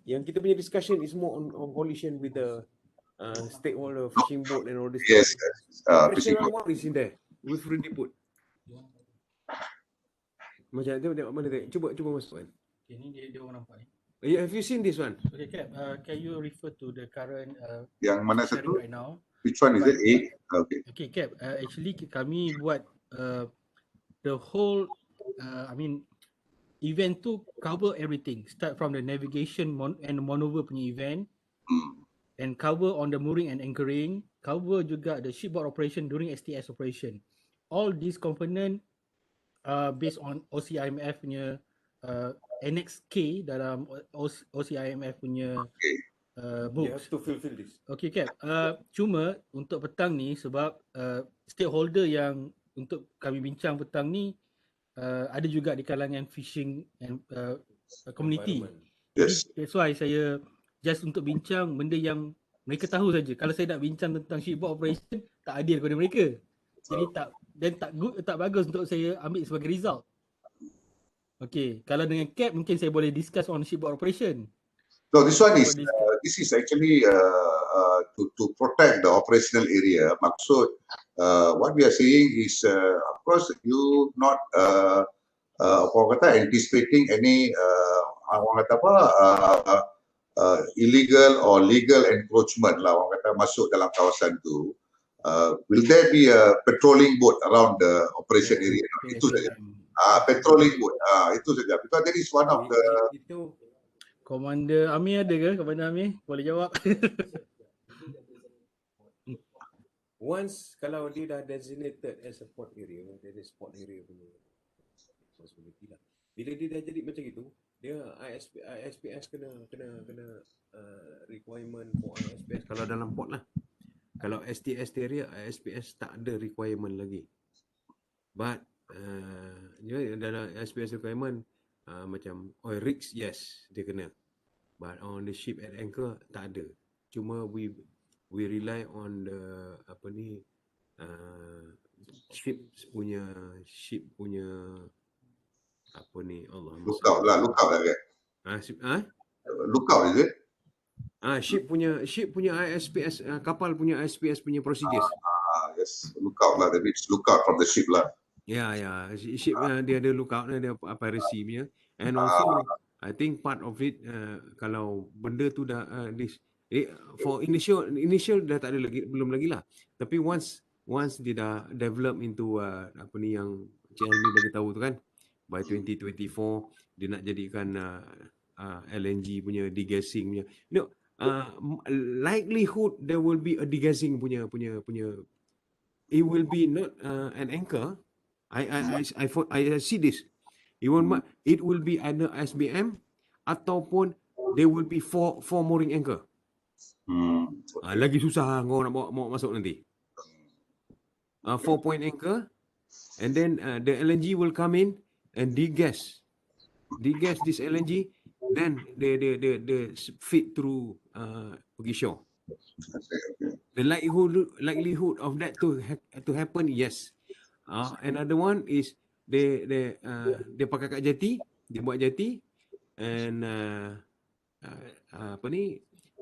yang kita punya discussion is more on collision with the stakeholder, fishing boat and all this. Yes. Fishing boat is in there. We've already put. Macam tu tengok mana tu. Cuba masukkan. Okay, ni dia orang nampak ni. Have you seen this one? Okay, Cap, can you refer to the current yang mana satu? right now? Which one is it? Okay. Okay, Cap, actually kami buat the whole, event tu cover everything. Start from the navigation and maneuver punya event, and cover on the mooring and anchoring, cover juga the shipboard operation during STS operation. All these component based on OCIMF punya Annex K dalam OCIMF punya You books. have to fulfill this. Okay Cap, cuma untuk petang ni sebab stakeholder yang untuk kami bincang petang ni ada juga di kalangan fishing and community. Yes. Jadi that's why saya just untuk bincang benda yang mereka tahu saja. Kalau saya nak bincang tentang shipboard operation, tak adil kepada mereka. Jadi tak bagus untuk saya ambil sebagai result. Okay, kalau dengan Cap mungkin saya boleh discuss on shipboard operation. No, this one is this is actually to protect the operational area. Maksud what we are saying is of course you not apa kata anticipating any orang kata apa illegal or legal encroachment lah, orang kata masuk dalam kawasan tu. Will there be a patrolling boat around the operation area? Itu saja. Patrolling boat. Itu saja. Because that is one of the Komander Amir ada ke? Komander Amir boleh jawab. Once kalau dia dah designated as a port area, dia ada port area punya responsibility lah. Bila dia dah jadi macam itu, dia ISPS kena requirement for ISPS kalau dalam port lah. Kalau STS area, ISPS tak ada requirement lagi. But dalam ISPS requirement macam oil rigs, yes, dia kena. But on the ship at anchor, tak ada. Cuma we rely on the ship punya apa ni, Allah. lookout lah kan? Lookout is it? Ship punya ISPS, kapal punya ISPS punya procedures. Yes, lookout lah. That means lookout from the ship lah. Ya, ship dia ada lookout, dia ada piracy punya. And also, I think part of it, kalau benda tu dah for initial dah tak ada lagi, belum lagi lah. Tapi once dia dah develop into apa ni yang Cik Helmi bagi tahu tu kan, by 2024 dia nak jadikan LNG punya degassing punya. Likelihood there will be a degassing punya. It will be not an anchor. I see this. It will be either SBM ataupun there will be four mooring anchor. Lagi susah kau nak bawa masuk nanti. 4-point anchor, and then the LNG will come in and degas this LNG, then they feed through pergi shore. The likelihood of that to happen, yes. Another one is dia pakai kat jeti, dia buat jeti, and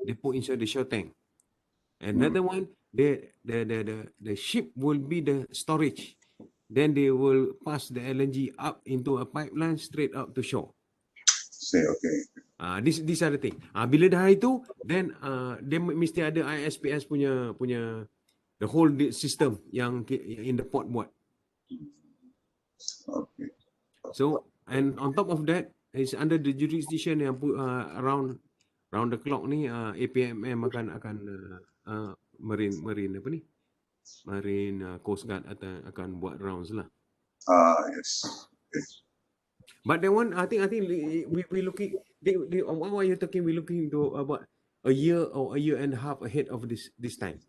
they put inside the shore tank. Another one, the ship will be the storage. Then they will pass the LNG up into a pipeline straight up to shore. Okay. These are the thing. Bila dah itu, then dia mesti ada ISPS punya the whole system yang in the port buat. Okay. So, and on top of that, is under the jurisdiction yang around the clock ni, APMM akan Marine Coast Guard akan buat rounds lah. Yes. But that one, I think we looking. What are you talking? We looking to about a year or a year and a half ahead of this time.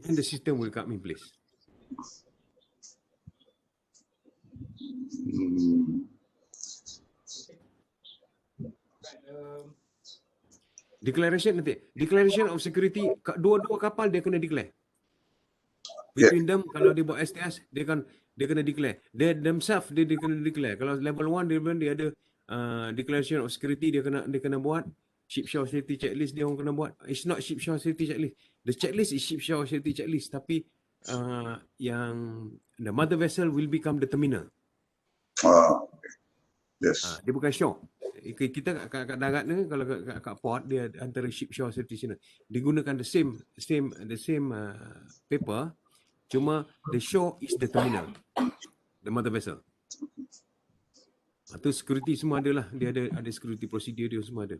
And the system will come in place. Declaration of security, dua kapal dia kena declare. Between them, kalau dia buat STS, dia kena declare. They themselves dia kena declare. Kalau level 1 dia ada declaration of security, dia kena buat. Ship shore safety checklist dia orang kena buat. It's not ship shore safety checklist. The checklist is ship shore safety checklist, tapi yang the mother vessel will become the terminal. Yes. Dia bukan shore. Kita kat darat ni, kalau kat port dia antara ship shore safety channel. Dia gunakan the same paper, cuma the shore is the terminal, the mother vessel. Itu security semua ada lah. Dia ada security procedure dia semua ada.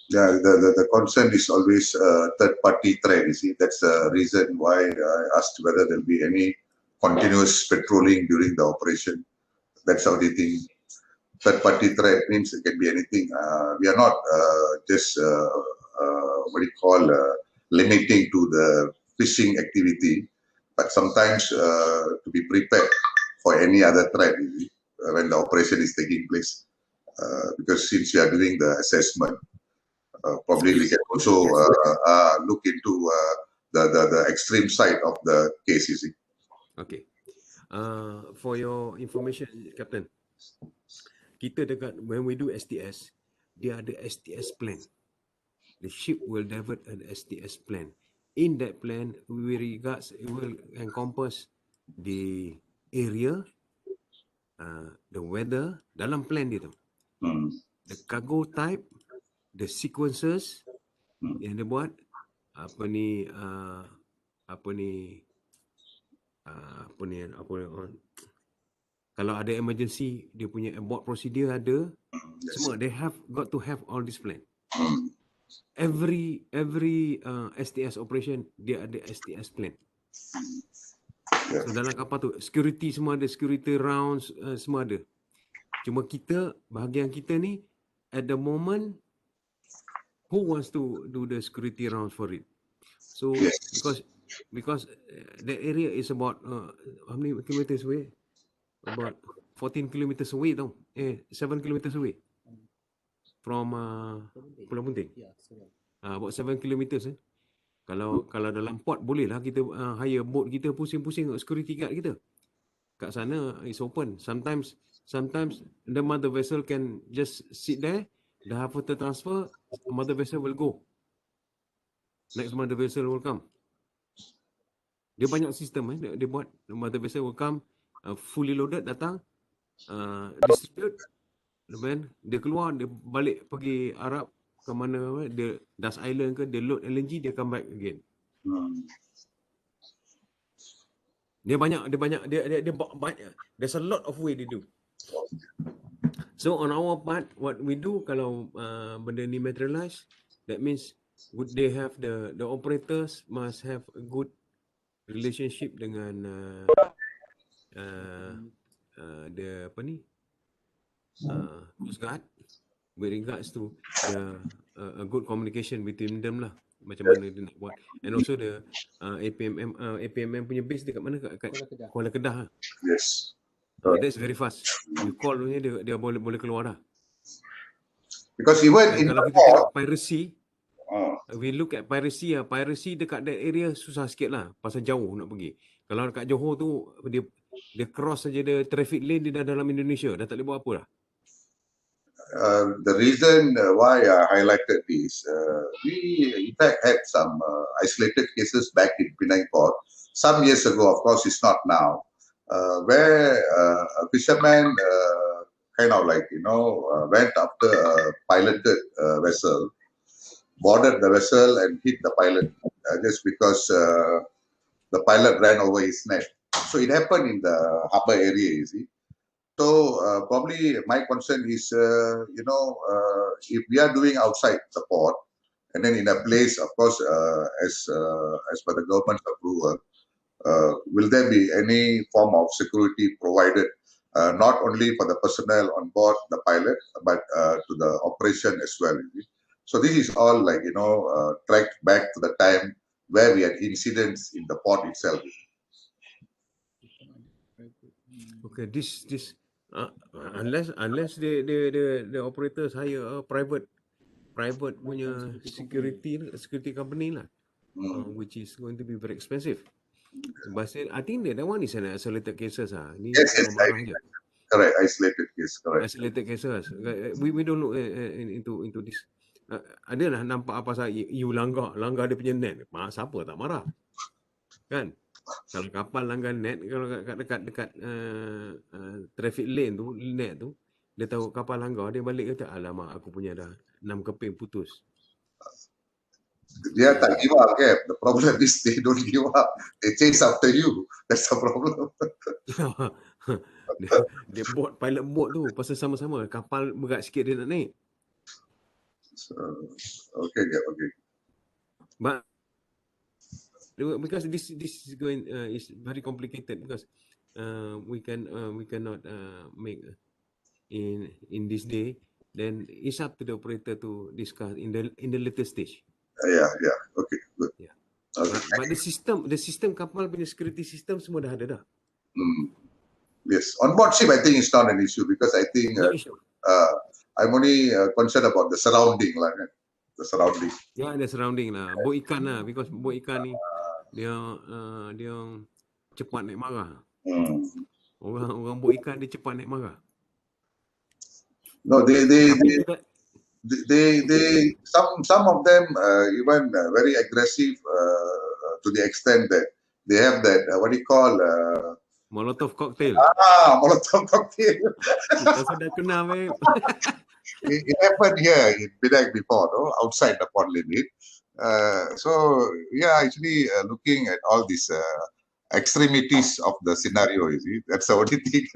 Yeah, the concern is always third party threat. You see, that's the reason why I asked whether there will be any continuous patrolling during the operation. That's how they think. third party threat means it can be anything. We are not just limiting to the fishing activity, but sometimes to be prepared for any other threat when the operation is taking place. Because since we are doing the assessment, probably we can also look into the extreme side of the case. You see. Okay. For your information, Captain, kita dekat when we do STS, dia ada STS plan. The ship will develop an STS plan. In that plan, it will encompass the area, the weather dalam plan dia tu. The cargo type, the sequences yang dia buat, kalau ada emergency, dia punya abort procedure ada. Semua they have got to have all this plan. Every STS operation dia ada STS plan. So dalam kapal tu security semua ada, security rounds semua ada. Cuma kita, bahagian kita ni at the moment, who wants to do the security rounds for it? So because that area is about how many kilometers away? About 14 kilometers away tau. 7 kilometers away from Pulau Bunting. About 7 kilometers. Kalau dalam port boleh lah kita hire boat kita pusing-pusing security guard kita. Kat sana is open. Sometimes the mother vessel can just sit there, dah water transfer, mother vessel will go. Next mother vessel will come. Dia banyak sistem dia buat. The mother vessel will come fully loaded, datang, distribute, then dia keluar, dia balik pergi Arab ke mana, dia Das Island ke, dia load LNG, dia come back again. Dia banyak, there's a lot of way they do. So on our part, what we do kalau benda ni materialize, that means would they have the operators must have a good relationship dengan the Coast Guard with regards to the a good communication between them lah, macam mana dia nak buat. And also the APMM punya base dekat mana, kat Kuala Kedah lah. Yes. That's very fast. You call dia boleh keluar dah. Because even in kalau the kita port, tengok piracy, we look at piracy dekat that area susah sikit lah, pasal jauh nak pergi. Kalau dekat Johor tu, dia cross saja the traffic lane, dia dah dalam Indonesia, dah tak boleh buat apa dah. The reason why I highlighted this, we in fact had some isolated cases back in Penang Port some years ago. Of course, it's not now, where a fisherman kind of went after a piloted vessel, boarded the vessel and hit the pilot just because the pilot ran over his net. So it happened in the harbour area, you see. So probably my concern is, if we are doing outside the port, and then in a place, of course, as per the government approval, will there be any form of security provided, not only for the personnel on board the pilot, but to the operation as well? So this is all tracked back to the time where we had incidents in the port itself. Okay, this unless the operators hire a private punya security company lah, which is going to be very expensive. But I think that one is an isolated cases Ni yes, correct, isolated case, correct. Isolated cases. We don't look into this. Adalah nampak apa sahaja you langgar dia punya net. Siapa tak marah? Kan? Kalau kapal langgar net, kalau dekat traffic lane tu, net tu, dia tahu kapal langgar, dia balik kata, alamak aku punya dah 6 keping putus. Dia tak give up, Cap. The problem is they don't give up. They chase after you. That's the problem. Dia pilot boat tu pasal sama-sama kapal berat sikit dia nak naik. So, okay. But because this is going is very complicated, because we cannot make in this day, then it's up to the operator to discuss in the later stage. Yeah. Okay, good. Yeah. Okay. But the system kapal punya security system semua dah ada dah. Yes, on board ship, I think it's not an issue because I think No issue. I'm only concerned about the surrounding lah, kan? The surrounding. Yeah, the surrounding lah. Bot ikan lah, because bot ikan ni dia cepat naik marah. Orang bot ikan dia cepat naik marah. No, Tapi some of them even very aggressive to the extent that they have that what do you call Molotov cocktail. Molotov cocktail. Kita sudah kenal, babe. It happened here in Penang before, no? Outside the port limit. So yeah, actually looking at all these extremities of the scenario, you see, that's the only thing.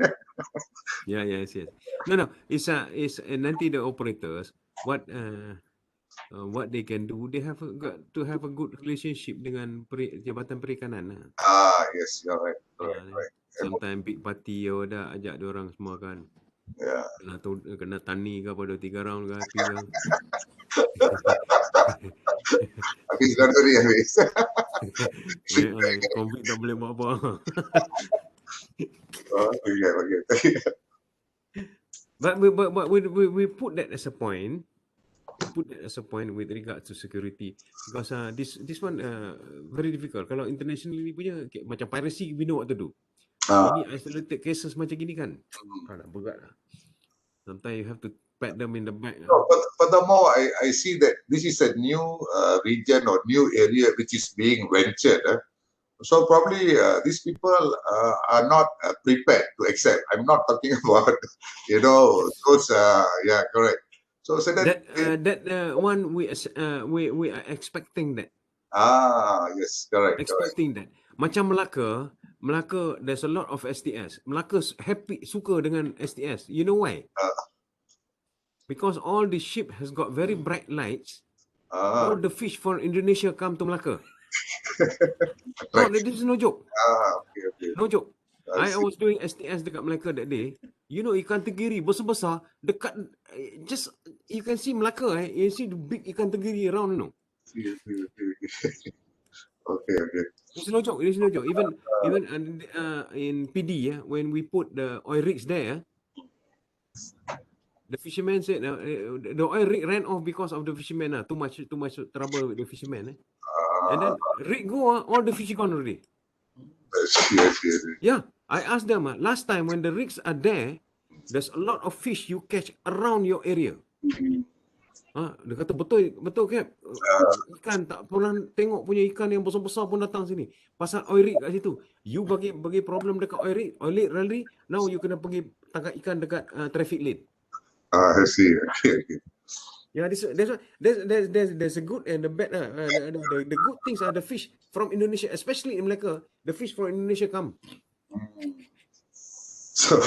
Yes. No. It's nanti the operators what they can do. They have got to have a good relationship dengan Jabatan Perikanan. Yes, you're right. Right. Sometimes big party ada ajak dia orang semua kan. Yeah. Kena tani ke pada 3 round ke api ke. Habis laundry habis. Konflik tak boleh buat apa. Okay. But we put that as a point. With regard to security, because this one very difficult. Kalau internationally punya macam piracy, we know what to do. Ini isolated cases macam gini kan, nak berat lah. Sometimes you have to pat them in the back. No, but furthermore, I see that this is a new region or new area which is being ventured. So probably these people are not prepared to accept. I'm not talking about, those. Yeah, correct. So that one we are expecting that. Yes, correct. Expecting that. Macam Melaka, there's a lot of STS. Melaka suka dengan STS. You know why? Because all the ship has got very bright lights. All the fish from Indonesia come to Melaka. No, this is no joke. Okay. No joke. I was doing STS dekat Melaka that day. You know, ikan tenggiri besar-besar dekat, just you can see Melaka. You see the big ikan tenggiri around, you know. Okay. It's no joke. Even in PD, when we put the oil rigs there, the fisherman said the oil rig ran off because of the fishermen. Too much trouble with the fishermen. And then rig go, all the fish gone already. Yes. Yeah, I asked them, last time when the rigs are there, there's a lot of fish you catch around your area. Dia kata betul Cap. Ikan tak pernah tengok punya ikan yang besar-besar pun datang sini. Pasal oil rig kat situ. You bagi problem dekat oil rig rally, now you kena pergi tangkap ikan dekat traffic lane. I see. Okay. Yeah, there's a good and the bad. The good things are the fish from Indonesia, especially in Melaka. The fish from Indonesia come. So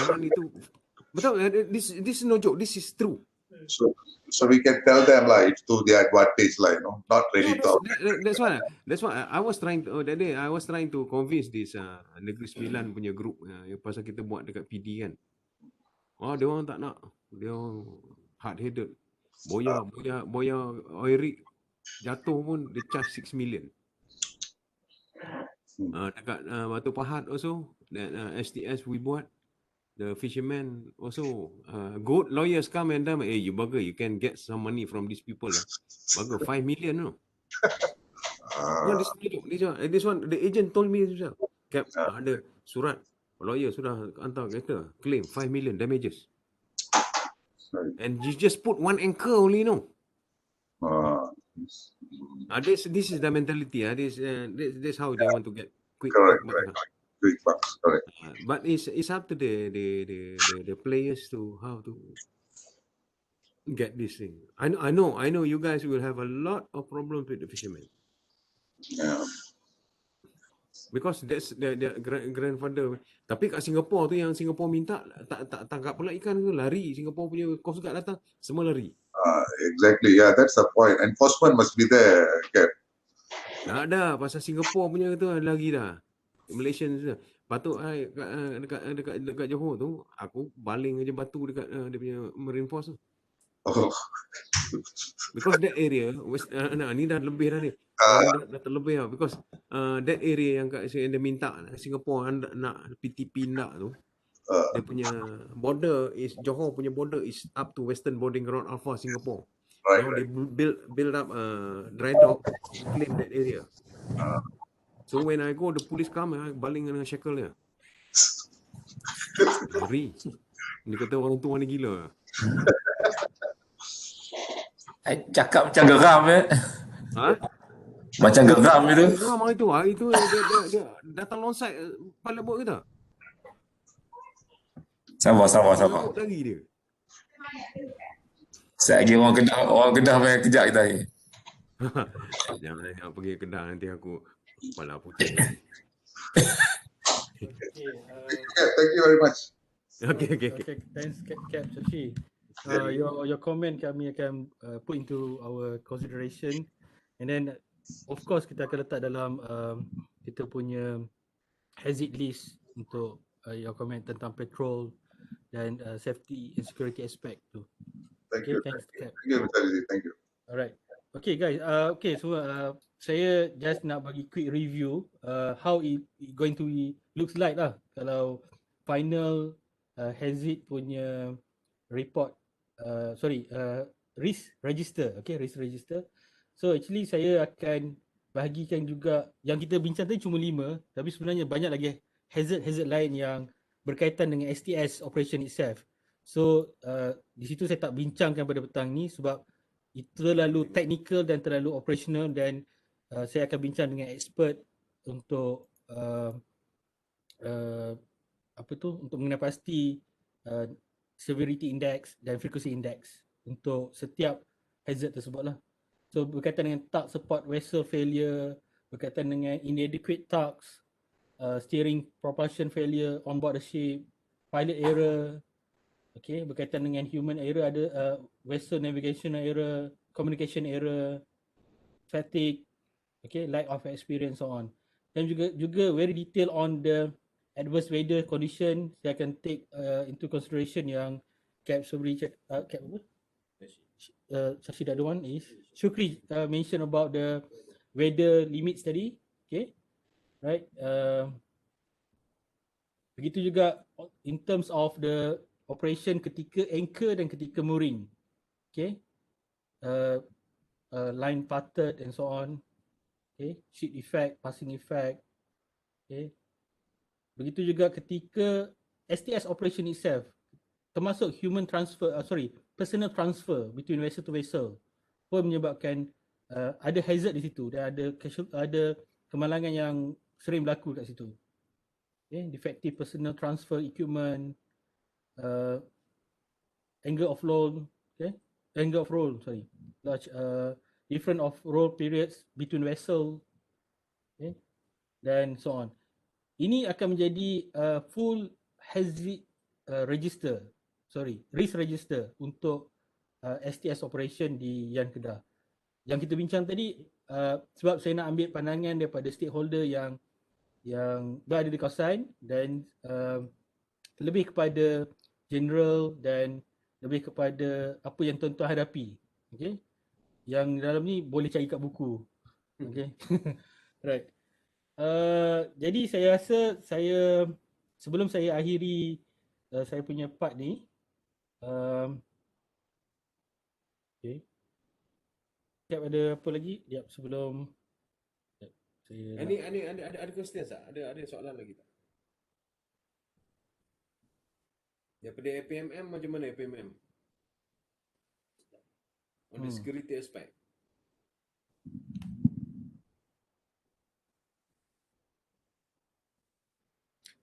betul. This is no joke. This is true. So we can tell them it's to their advantage, not really to. That's why I was trying to that day I was trying to convince this Negeri Sembilan punya group pasal kita buat dekat PD kan. Dia orang tak nak. Dia hard headed. Boya oil rig jatuh pun dia charge 6 million. Dekat Batu Pahat also that STS we buat, the fishermen also good lawyers come and tell me, you bugger, you can get some money from these people. Bugger 5 million, no? This one the agent told me himself. Cap, ada surat lawyer sudah hantar kereta claim 5 million damages. And you just put one anchor only, no? This is the mentality. This how they want to get quick. Correct. Quick bucks. Correct. But it's up to the players to how to get this thing. I know you guys will have a lot of problems with the fishermen. Yeah. Because that's the grandfather. Tapi kat Singapore tu yang Singapore minta tak tangkap pula ikan tu, lari. Singapore punya Coast Guard datang, semua lari. Exactly. Yeah, that's the point. Enforcement must be there, Cap. Tak ada, pasal Singapore punya tu lagi dah. Malaysian tu. Patut dekat Johor tu aku baling aja batu dekat dia punya marine force tu. Oh, Because that area ni dah lebih dah ni. Ni dah terlebih lah because that area yang dia minta Singapore nak PTP nak tu, dia punya border is Johor punya border is up to Western Boarding Ground Alpha Singapore. right, Now they right. build up dry dock to claim that area. So when I go, the police come, I baling dengan shackle dia. Ngeri. Dia kata orang tua ni gila. Cakap macam geram ya. Ha? Macam geram itu. Geram itu dia datang alongside pilot boat kita. Sabar. Boat lagi dia. Sekejap lagi orang Kedah main kejap kita ni. Jangan pergi Kedah nanti aku kepala putih. Thank you very much. Okay. Thanks, Cap Shashi. Your comment kami akan put into our consideration, and then of course kita akan letak dalam kita punya hazard list untuk your comment tentang patrol dan safety and security aspect tu. Thank Okay, you. thanks, Cap. Thank you, Mr. Rizzi. Thank you. Alright. Okay guys, saya just nak bagi quick review how it going to looks like lah kalau final hazard punya report risk register. Okay, risk register. So actually saya akan bahagikan juga yang kita bincang tadi cuma 5, tapi sebenarnya banyak lagi hazard lain yang berkaitan dengan STS operation itself. So di situ saya tak bincangkan pada petang ni sebab itu terlalu technical dan terlalu operational, dan saya akan bincang dengan expert untuk untuk mengenai pasti severity index dan frequency index untuk setiap hazard tersebut lah. So berkaitan dengan tug support vessel failure, berkaitan dengan inadequate tugs, steering propulsion failure on board the ship, pilot error, okay, berkaitan dengan human error ada vessel navigation error, communication error, fatigue, okay, lack of experience, so on. Dan juga very detail on the adverse weather condition. Saya akan take into consideration yang Shashi the other one is Shukri mention about the weather limits tadi, okay, right. Begitu juga in terms of the operation ketika anchor dan ketika mooring, okay, line parted and so on, okay, sheet effect, passing effect, okay. Begitu juga ketika STS operation itself, termasuk human transfer, personal transfer between vessel to vessel pun menyebabkan ada hazard di situ dan ada kemalangan yang sering berlaku kat situ. Okay, defective personal transfer equipment, angle of roll, different of roll periods between vessel, okay, dan so on. Ini akan menjadi full hazard risk register untuk STS operation di Yan Kedah. Yang kita bincang tadi sebab saya nak ambil pandangan daripada stakeholder yang berada di kawasan dan lebih kepada general dan lebih kepada apa yang tuan-tuan hadapi, okay. Yang dalam ni boleh cari kat buku, okay. Right. Jadi saya rasa sebelum saya akhiri saya punya part ni, okay. Sekejap, ada apa lagi? Sekejap sebelum saya Ada question tak? Ada soalan lagi tak? Daripada APMM, macam mana APMM? On the security aspect.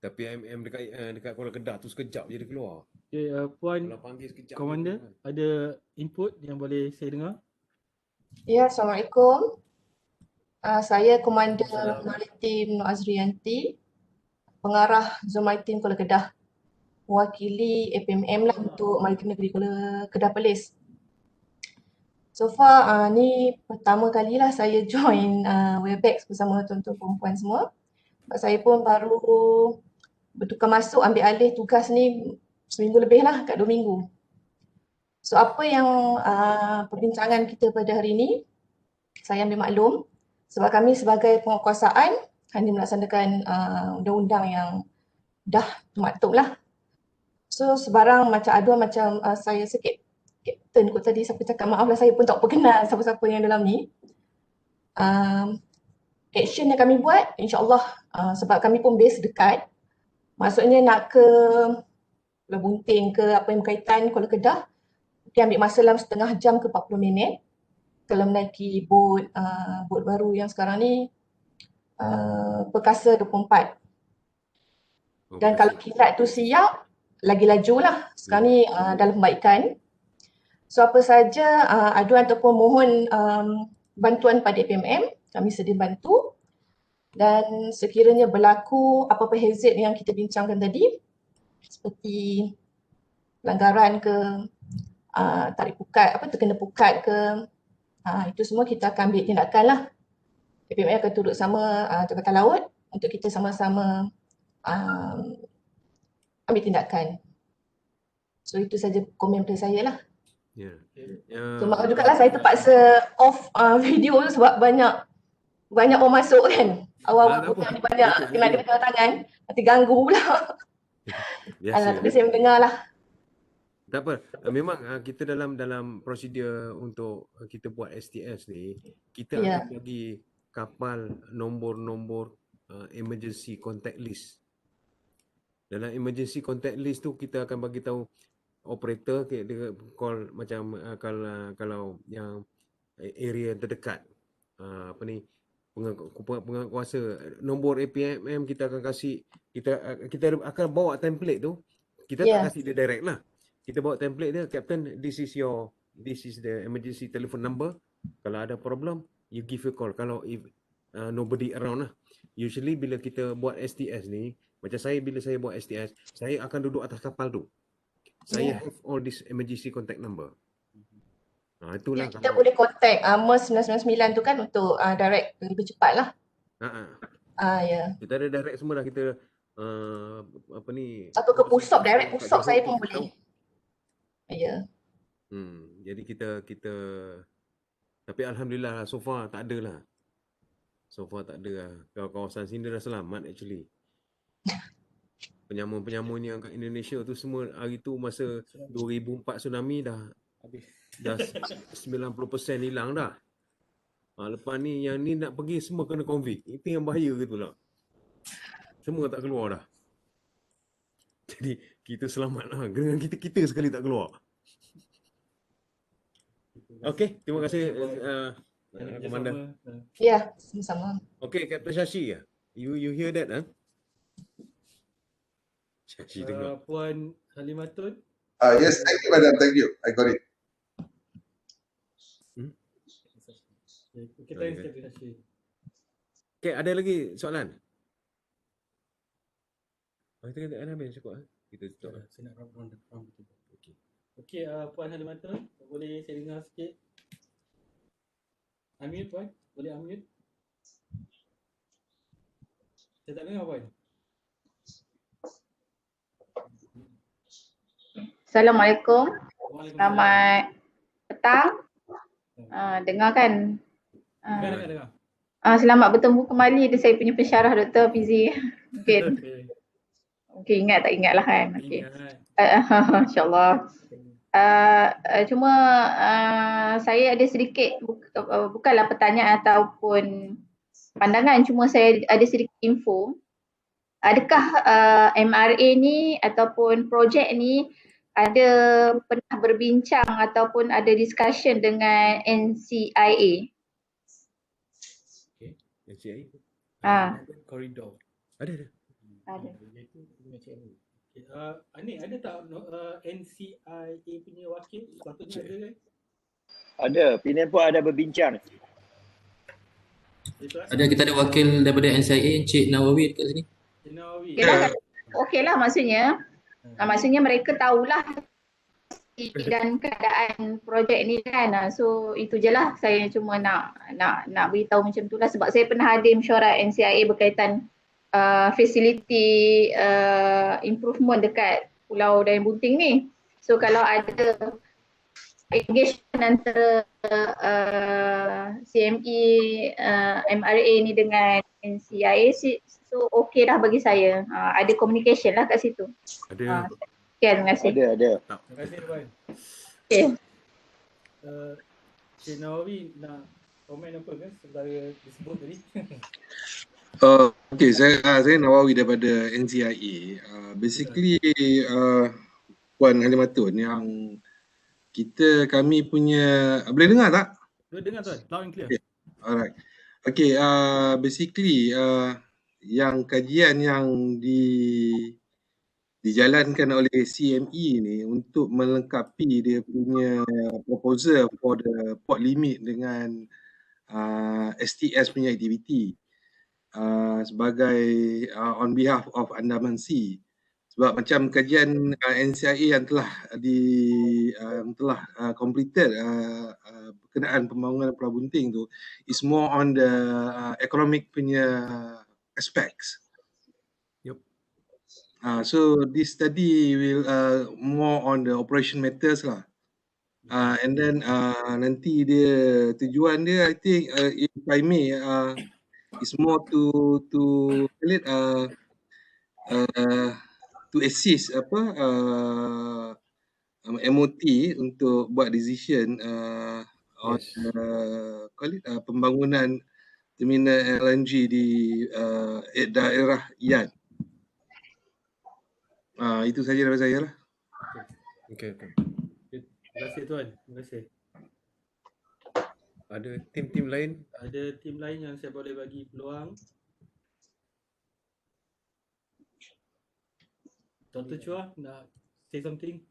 Tapi AMM dekat Kuala Kedah tu sekejap je dia keluar. Okay, Puan Kalau panggil sekejap. Komander, ada input yang boleh saya dengar? Ya, Assalamualaikum. Saya Komander Maritim Nur Azrianti, pengarah Zon Maritim Kuala Kedah, mewakili APMM lah untuk Maritim Negeri Kuala Kedah Perlis. So far ni pertama kalilah saya join Webex bersama tuan-tuan perempuan semua. Saya pun baru bertukar masuk ambil alih tugas ni seminggu lebih lah, kat 2 minggu. So apa yang perbincangan kita pada hari ini, saya ambil maklum sebab kami sebagai penguatkuasaan hanya melaksanakan undang-undang yang dah maktub lah. So sebarang macam aduan macam saya sikit Captain kot tadi, siapa cakap maaf lah, saya pun tak kenal siapa-siapa yang dalam ni. Action yang kami buat insyaAllah sebab kami pun base dekat, maksudnya nak ke Pulau Bunting ke apa yang berkaitan Kuala Kedah, mungkin ambil masa dalam setengah jam ke 40 minit. Kalau menaiki bot baru yang sekarang ni Perkasa 24. Dan kalau kilat tu siap, lagi laju lah. Sekarang ni dalam pembaikan. So apa saja aduan ataupun mohon bantuan pada APMM, kami sedia bantu. Dan sekiranya berlaku apa-apa hazard yang kita bincangkan tadi, seperti pelanggaran ke, tarik pukat, terkena pukat ke, itu semua kita akan ambil tindakan lah. APMM akan turut sama Jabatan Laut untuk kita sama-sama ambil tindakan. So itu saja komen dari saya lah. So maaf juga lah saya terpaksa off video tu sebab banyak orang masuk kan. Awal-awal ni banyak kena tangan, nanti ganggu pula. Tapi saya mendengar lah. Tak apa, memang kita dalam prosedur untuk kita buat STS ni, kita akan bagi kapal nombor-nombor emergency contact list. Dalam emergency contact list tu kita akan bagi tahu operator, dia call macam kalau yang area terdekat, penguatkuasa, nombor APMM kita akan kasih, kita akan bawa template tu, kita tak kasih dia direct lah. Kita bawa template dia, Captain, this is the emergency telephone number. Kalau ada problem, you give a call. Kalau if nobody around lah. Usually bila kita buat STS ni, macam saya bila saya buat STS, saya akan duduk atas kapal tu. Saya have all this emergency contact number. Itulah kita boleh contact MERS 999 tu kan untuk direct lebih cepat lah. Kita ada direct semua dah, kita atau ke pusop, direct pusop saya pun boleh. Jadi kita tapi alhamdulillah so far tak ada lah. Kawasan sini dah selamat actually. Penyamun-penyamun yang kat Indonesia tu semua hari tu masa 2004 tsunami dah 90% hilang dah. Lepas ni yang ni nak pergi semua kena convict. Itu yang bahaya gitu lah. Semua tak keluar dah. Jadi kita selamat lah. Dengan kita sekali tak keluar. Okey, terima kasih Komandan. Ya, sama-sama. Okey, Captain Shashi, you hear that? Shashi dengar. Puan Halimatun. Yes, thank you, madam. Thank you. I got it. Kita tanya Captain Shashi. Okey, ada lagi soalan? Kita ada habis cukup. Kita tutup. Saya nak round betul. Okey, Puan Halimatun, boleh saya dengar sikit? Unmute Puan, boleh unmute? Saya tak dengar Puan. Assalamualaikum. Selamat petang. Dengar kan? Dengar. Selamat bertemu kembali dengan saya punya pensyarah Dr. Fizi. Mungkin ingat tak ingat lah kan? Okay. InsyaAllah. Cuma saya ada sedikit, bukanlah pertanyaan ataupun pandangan, cuma saya ada sedikit info. Adakah MRA ni ataupun projek ni ada pernah berbincang ataupun ada discussion dengan NCIA? NCIA? Koridor. Ada. Ani, ada tak NCIA punya wakil? Sepatutnya ada kan? Ada, Penang pun ada berbincang. Ada, kita ada wakil daripada NCIA, Encik Nawawi kat sini. Nawawi. Okey lah maksudnya. Maksudnya mereka tahulah dan keadaan projek ni kan. So itu je lah, saya cuma nak beritahu macam tu lah sebab saya pernah ada mesyuarat NCIA berkaitan fasiliti improvement dekat Pulau Dayang Bunting ni. So kalau ada engagement antara CME, MRA ni dengan NCIA, so okey dah bagi saya. Ada communication lah kat situ. Ada. Sekian, terima kasih. Ada. Terima kasih Puan. Okay. Cik Nawawi nak komen apa kan sementara disebut tadi? Okay, saya Nawawi daripada NCIA. Basically, Puan Halimatun, yang kami punya, boleh dengar tak? Boleh dengar tuan, loud and clear. Okay. Alright. Okay, basically yang kajian yang dijalankan oleh CME ni untuk melengkapi dia punya proposal for the port limit dengan STS punya aktiviti sebagai on behalf of Andaman Sea. Sebab macam kajian NCIA yang telah completed berkenaan pembangunan Pulau Bunting tu is more on the economic punya aspects. Yep. So this study will more on the operation matters lah. And then nanti dia tujuan dia, I think if I may, is more to assist MOT untuk buat decision on pembangunan terminal LNG di daerah Yan. Itu saja daripada saya lah. Okay. Terima kasih tuan, terima kasih. Ada tim-tim lain? Ada tim lain yang saya boleh bagi peluang? Dr. Chua nak say something?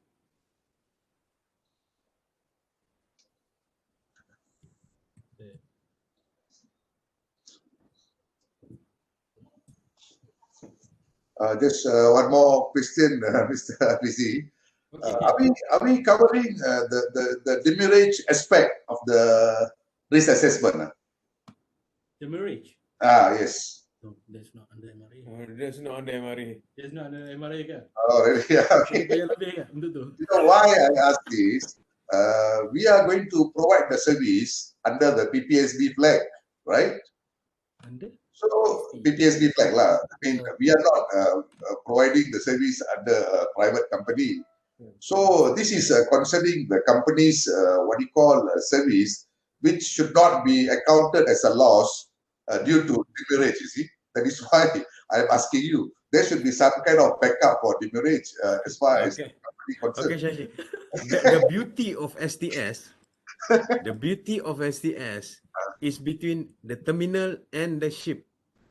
Just one more question, Mr. Fizi. Are we covering the demurrage aspect of the risk assessment? Demurrage? Yes. No, that's not under MRA. That's not under MRA. That's not under MRA kan? Oh, really? Yeah, okay. Bayar lebih kan untuk tu? You know why I ask this? We are going to provide the service under the PPSB flag, right? Under? So PPSB flag lah. I mean, we are not providing the service under a private company. So this is concerning the company's service, which should not be accounted as a loss due to demurrage. You see, that is why I am asking you. There should be some kind of backup for demurrage as far as the company concerned. Okay, Shashi. The beauty of STS, is between the terminal and the ship.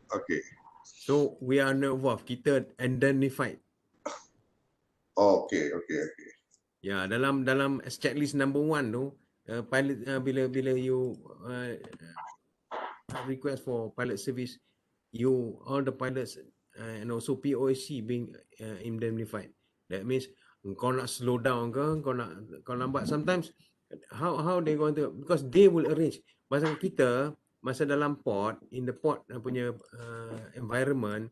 Okay. So we are not involved. Kita indemnified. Okay. Ya, dalam checklist number 1 tu, pilot bila you request for pilot service, all the pilots and also POSC being indemnified. That means kau nak slow down ke, kau lambat. Sometimes how they going to, because they will arrange. Masa dalam port, in the port punya environment,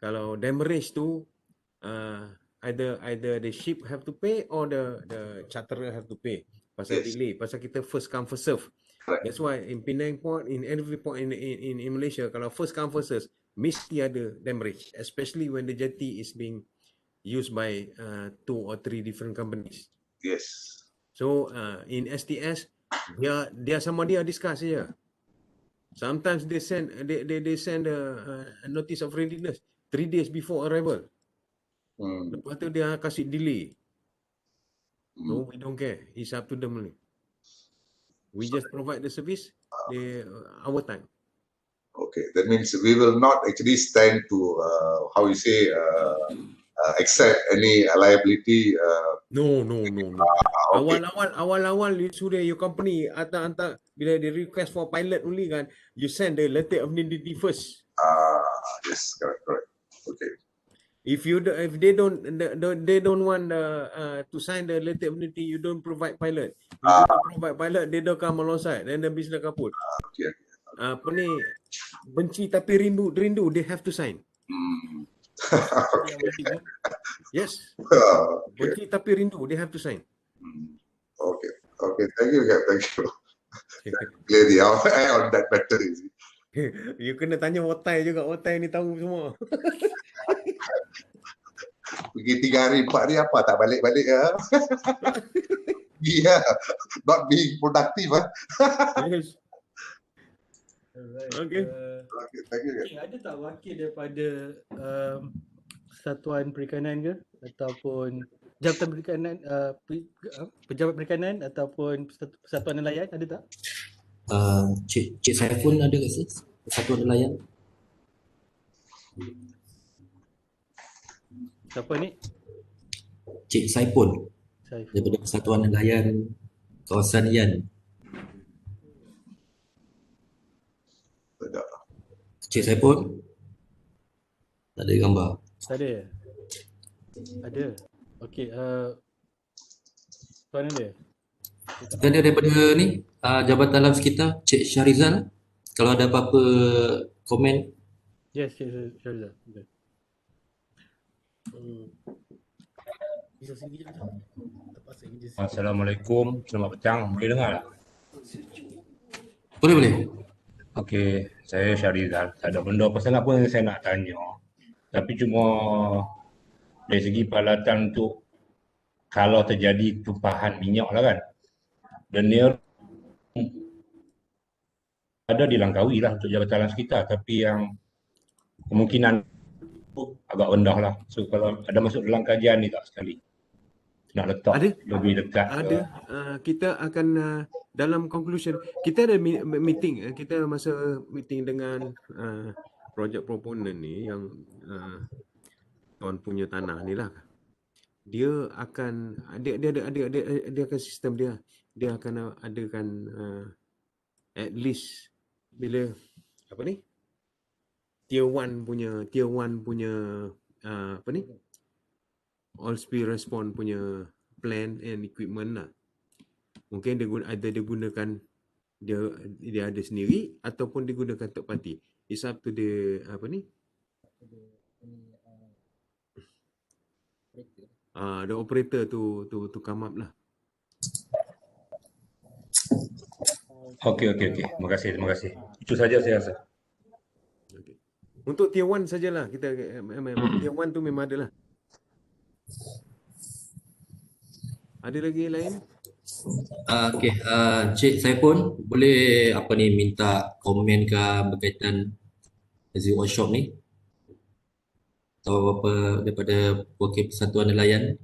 kalau demurrage tu either the ship have to pay or the charterer have to pay pasal delay, pasal kita first come first serve. That's why in Penang port, in every port in Malaysia, kalau first come first serve, mesti ada demurrage, especially when the jetty is being used by 2 or 3 different companies. Yes. So in STS, dia sama dia discuss saja. Sometimes they send a notice of readiness 3 days before arrival. Lepas tu dia kasih delay. No, we don't care. It's up to them only. We just provide the service our time. Okay, that means we will not actually stand to accept any liability. No. Okay. Awal-awal you sudah your company hantar bila they request for pilot only kan, you send the letter of identity first. Yes, correct. Okay. If they don't want to sign the letter of identity, you don't provide pilot. If you don't provide pilot, they don't come alongside. Then business kaput. Okay. Apa ni, benci tapi rindu, they have to sign. Yes. Okay. Benci tapi rindu, they have to sign. Okay. Okay. Thank you, Cap. Thank you. Clear the eye on that matter. You kena tanya Otai juga, Otai ni tahu semua. Pergi 3 hari 4 hari apa tak balik-balik ya. Yeah, not being productive. Yes. Alright. Okay. Okay, thank you. Okay, ada tak wakil daripada Satuan Perikanan ke ataupun Jabatan Perikanan, Pejabat Perikanan ataupun Persatuan Nelayan, ada tak? Cik Saiful ada ke sih? Persatuan Nelayan. Siapa ni? Cik Saiful. Daripada Persatuan Nelayan Kawasan Yan. Cik Saiful? Tak ada gambar. Tak ada? Ada. Okey, tuan ada? Kita ada daripada ni, Jabatan Alam Sekitar, Cik Syarizal. Kalau ada apa-apa komen. Yes, Cik Syarizal. Okay. Assalamualaikum, selamat petang. Boleh dengar tak? Boleh. Okey, saya Syarizal. Tak ada benda pasal apa yang saya nak tanya. Tapi cuma dari segi peralatan untuk kalau terjadi tumpahan minyak lah kan. Dan dia ada di Langkawi lah untuk Jabatan Alam Sekitar. Tapi yang kemungkinan agak rendah lah. So kalau ada masuk dalam kajian ni tak sekali? Nak letak lebih dekat. Ada. Kita akan dalam conclusion, kita ada meeting, kita masa meeting dengan projek proponent ni yang tuan punya tanah ni lah. Dia akan dia akan sistem dia. Dia akan adakan at least bila apa ni? Tier 1 punya apa ni? All speed response punya plan and equipment lah. Mungkin dia gunakan dia ada sendiri ataupun dia gunakan third party. It's up to the apa ni? The operator to come up lah. Okey. Terima kasih. Itu saja saya rasa. Okay. Untuk tier 1 sajalah kita tier 1 tu memang ada lah. Ada lagi lain? Okey, Cik Saiful boleh minta komen ke berkaitan hasil workshop ni? Atau apa daripada wakil Persatuan Nelayan?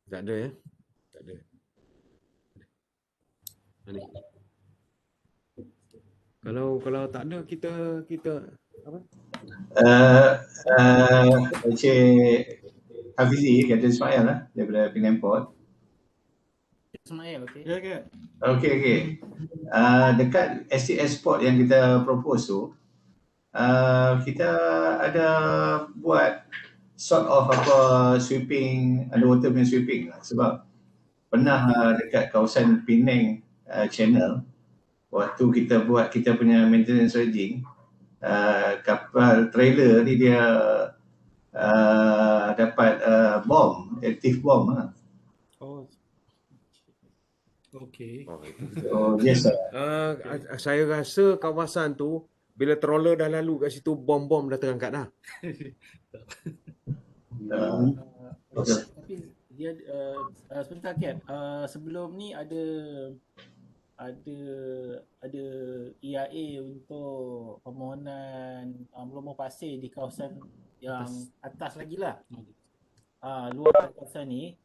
Tak ada ya? Tak ada. Ni. Kalau tak ada kita apa? Encik Hafizi, Captain Ismail lah daripada Penang Port. Ismail, okey. Ya. Okey. Dekat STS Port yang kita propose tu, kita ada buat sort of sweeping, underwater punya sweeping lah. Sebab pernah dekat kawasan Penang Channel, waktu kita buat kita punya maintenance rigging, kapal trailer ni dia dapat active bomb lah. Oh. Okey. Yes sir. Saya rasa kawasan tu bila trawler dah lalu kat situ, bom dah terangkat dah. Tapi dia sebentar Cap, sebelum ni ada EIA untuk permohonan melumur pasir di kawasan yang atas lagi lah. Luar kawasan ni.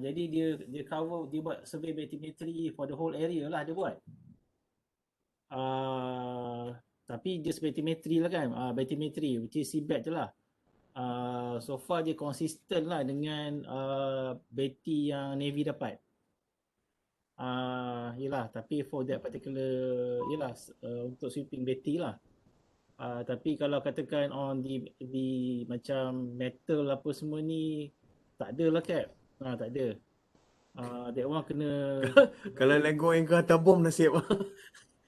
Jadi dia cover, dia buat survey bathymetry for the whole area lah dia buat. Tapi dia bathymetry lah kan, bathymetry which is seabed je lah. So far dia konsisten lah dengan beti yang Navy dapat. Yelah, tapi for that particular, yelah, untuk sweeping Betty lah. Tapi kalau katakan on di macam metal apa semua ni, tak ada lah Cap. Tak ada. That one kena Kalau Lego yang ke atas bom nasib.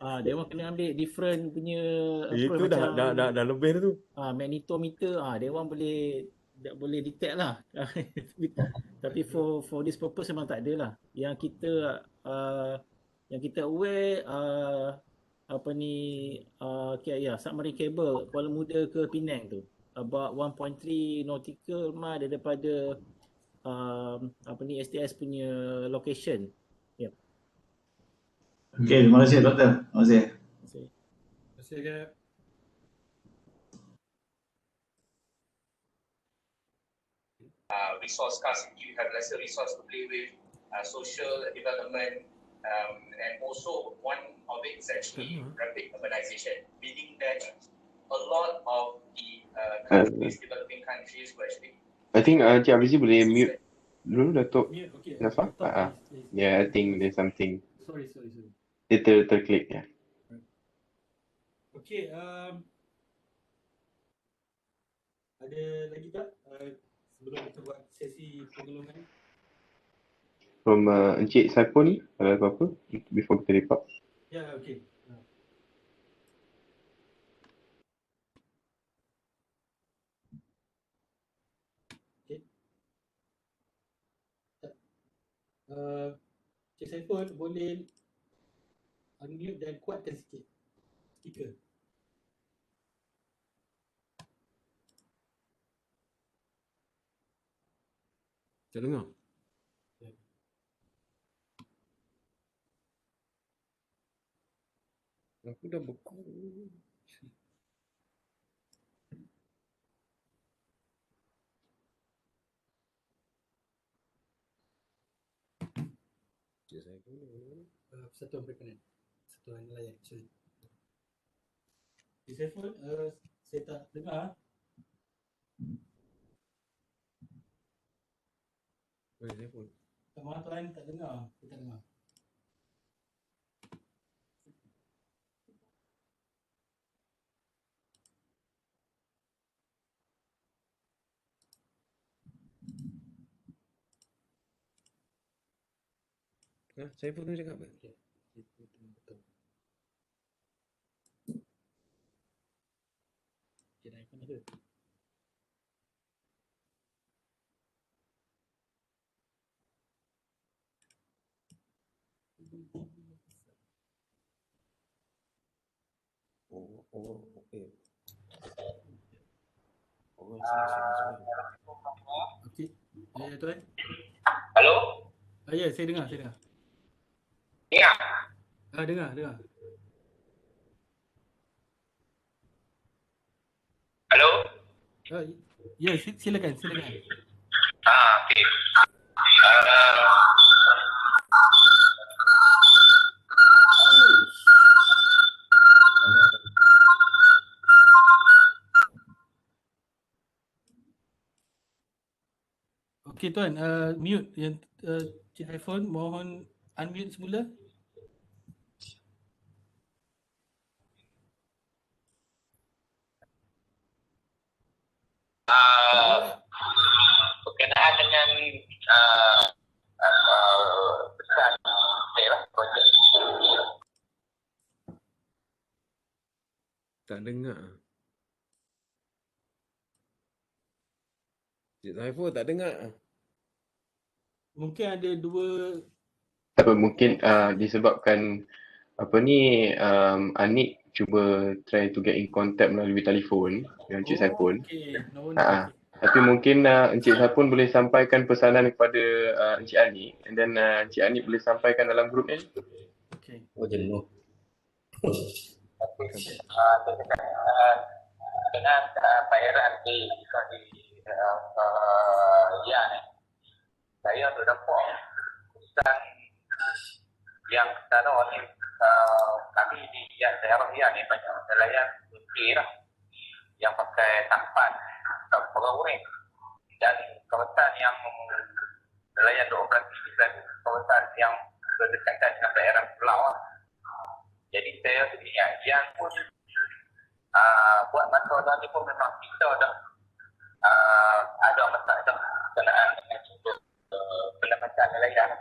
that one kena ambil different punya apa Itu macam dah lebih tu. magnetometer. That one boleh detect lah. Tapi for this purpose memang tak ada lah. Yang kita aware apa ni submarine cable Kuala Muda ke Penang tu about 1.3 nautical mile daripada STS punya location. Yep. Okey, terima kasih Doktor. Terima kasih. Terima kasih Cap. Resource scarcity, you have lesser resource to play with, social development, and also one of it is actually rapid urbanization, meaning that a lot of the countries, developing countries will actually... I think Cik Abrizi boleh mute dulu Datuk Mute, okay. Nafa. Please. Yeah, I think there's something. Sorry. Dia terklik ya. Okay, ada lagi tak sebelum kita buat sesi pengelongan? From Encik Saipul ni, ada apa-apa before kita lepak? Ya, okay. Okay. Cik Saiful boleh unmute dan kuatkan sikit speaker. Tak dengar. Aku dah beku. Persatuan Perikanan, Persatuan Nelayan. Cik Saiful, saya tak dengar. Maaf tuan, tak dengar. Saya tak dengar. Saya pun cakap apa? Betul. Okay, dah iPhone ada. Okay. Okey. Ya tuan. Hello? Ya, saya dengar. Dengar? Dengar. Hello? Ya, silakan. Okey. Okey tuan, mute yang Cik iPhone, mohon unmute semula. Berkenaan dengan pesan saya lah, projek. Tak dengar. Cik Saiful tak dengar. Mungkin ada dua. Apa mungkin disebabkan apa ni Anik cuba try to get in contact melalui telefon dengan Encik Saiful. Okey. Tapi mungkin Encik Saiful boleh sampaikan pesanan kepada Encik Anik, and then Encik Anik boleh sampaikan dalam grup ni. Okey. Oh jenuh. Dengan bayaran di saya sudah dapat pesan yang sekarang ni kami di daerah ni banyak nelayan okey lah yang pakai tampan atau pegawai, dan kawasan yang nelayan beroperasi dan kawasan yang berdekatan sekarang ni pun memang kita dah ada masalah berkenaan dengan pendapatan nelayan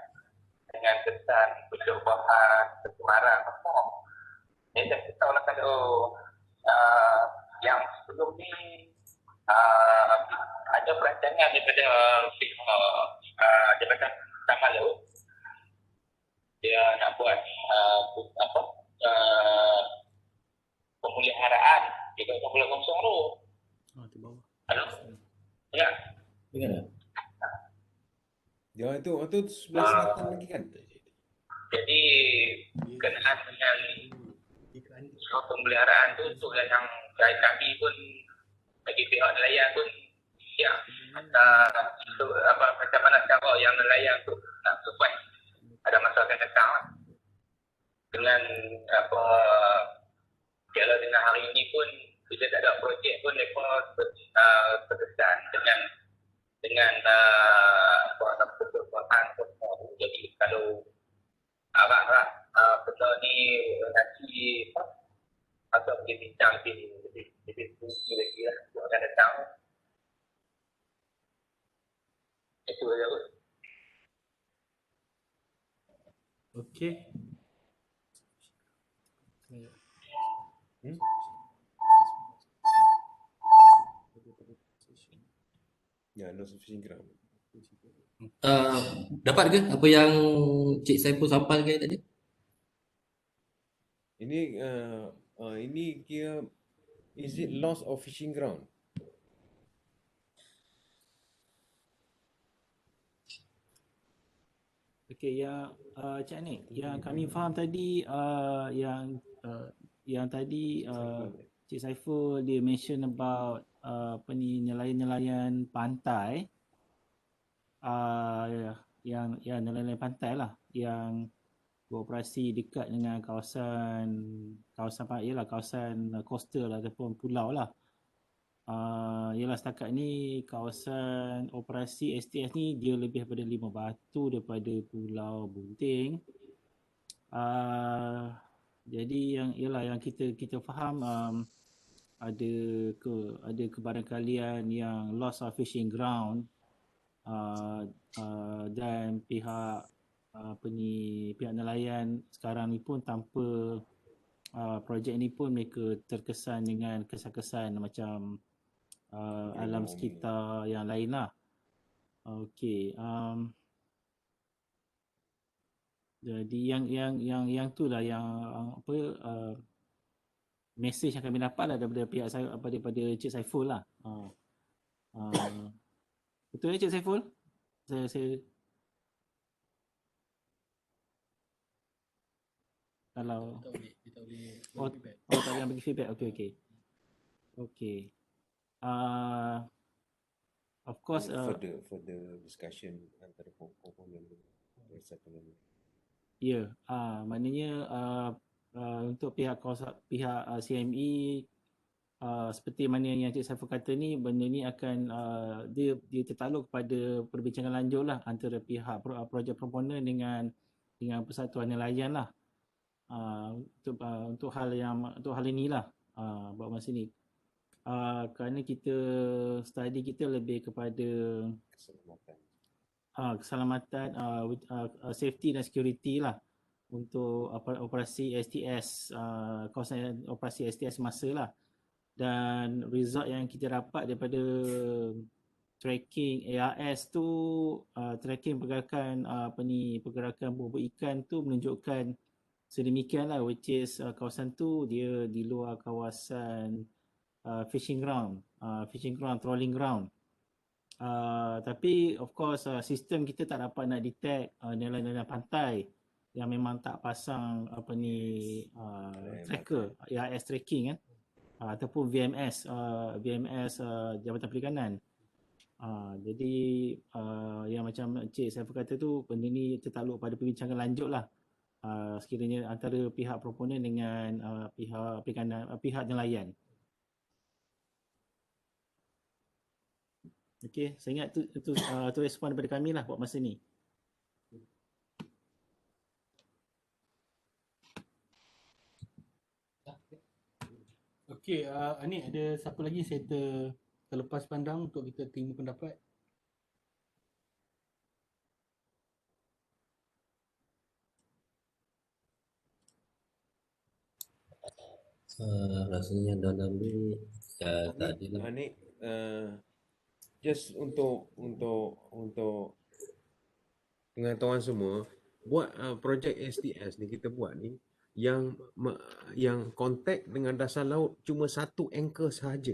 dengan kesan perubahan pencemaran perform. Jadi saya tahu lah kalau yang sebelum ni ada perancangan daripada Jabatan Taman Laut, dia nak buat pemeliharaan di kawasan Pulau Kosong tu. Di bawah. Halo? Ya. Dengar tak? Dia itu sebelah selatan lagi kan? Jadi berkenaan dengan pemeliharaan tu untuk yang kami pun bagi pihak nelayan pun ya macam mana cara yang nelayan tu nak survive ada masa akan datang lah. Dengan kalau dengan hari ini pun bila tak ada projek pun mereka terkesan dengan persoalan semua tu. Jadi kalau harap benda ni nanti atau boleh bincang lebih tinggi lagi lah untuk akan datang. Itu saja. Okey. Ya, no fishing ground. Dapat ke apa yang Cik Saiful sampaikan tadi? Ini kira is it loss of fishing ground? Okey, Cik Anik, yang kami faham tadi yang tadi Cik Saiful dia mention about nelayan-nelayan pantai, yang nelayan pantai lah yang beroperasi dekat dengan kawasan coastal ataupun pulau lah. Ialah setakat ni kawasan operasi STS ni dia lebih daripada 5 batu daripada Pulau Bunting. Jadi yang kita faham ada kebarangkalian yang loss of fishing ground, dan pihak nelayan sekarang ni pun tanpa projek ni pun mereka terkesan dengan kesan-kesan macam alam sekitar yang lain lah. Okey, jadi yang tu lah yang mesej yang kami dapat lah daripada pihak saya, daripada Cik Saiful lah. Betul ya Cik Saiful? Saya kalau kita boleh tak boleh bagi feedback. Okey. Of course further discussion antara komponen settlement. Ya, maknanya untuk pihak CME seperti mana yang Cik Saiful kata ni, benda ni akan dia tertakluk kepada perbincangan lanjut lah antara pihak projek proponen dengan Persatuan Nelayan lah, untuk hal inilah buat masa ni. Kerana study kita lebih kepada keselamatan, safety dan security lah untuk operasi STS, kawasan operasi STS masa lah. Dan result yang kita dapat daripada tracking ARS tu, tracking pergerakan pergerakan bubur ikan tu menunjukkan sedemikian lah, which is kawasan tu dia di luar kawasan fishing ground, trawling ground. Tapi of course sistem kita tak dapat nak detect nelayan pantai yang memang tak pasang tracker, ARS tracking kan, ataupun VMS Jabatan Perikanan. Jadi yang macam Cik Saiful kata tu, benda ni tertakluk pada perbincangan lanjut lah, sekiranya antara pihak proponen dengan pihak perikanan, pihak nelayan. Okey, saya ingat tu respon daripada kami lah buat masa ni. Okey, Anik ada siapa lagi saya terlepas pandang untuk kita terima pendapat? Rasanya dalam ni ya tak ada lah. Anik, just untuk pengetahuan semua, buat projek STS ni kita buat ni yang kontak dengan dasar laut cuma satu anchor sahaja.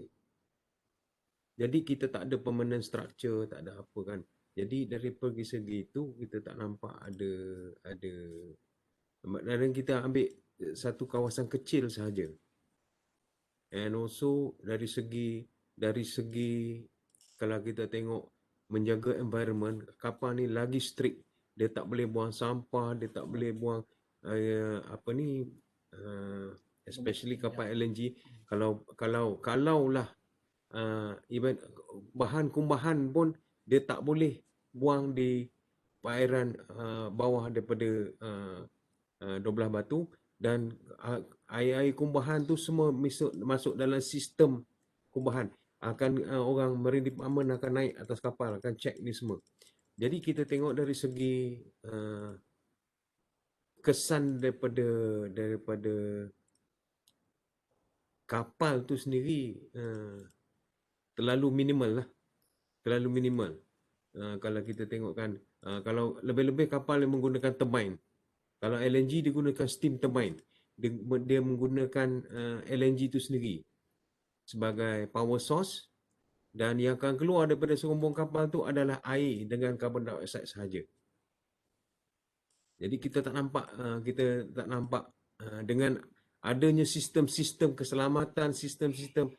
Jadi kita tak ada permanent structure, tak ada apa kan. Jadi dari pergi segi itu kita tak nampak ada dan kita ambil satu kawasan kecil sahaja. And also dari segi kalau kita tengok menjaga environment, kapal ni lagi strict. Dia tak boleh buang sampah, dia tak boleh buang especially kapal LNG. Kalau lah even bahan kumbahan pun dia tak boleh buang di perairan bawah daripada 12 batu, dan air-air kumbahan tu semua masuk dalam sistem kumbahan. Orang Marine Department akan naik atas kapal, akan check ni semua. Jadi kita tengok dari segi kesan daripada kapal tu sendiri terlalu minimal lah. Terlalu minimal. Kalau kita tengok kan, kalau lebih-lebih kapal yang menggunakan turbine. Kalau LNG dia gunakan steam turbine. Dia menggunakan LNG tu sendiri sebagai power source, dan yang akan keluar daripada serombong kapal tu adalah air dengan carbon dioxide sahaja. Jadi kita tak nampak dengan adanya sistem-sistem keselamatan, sistem-sistem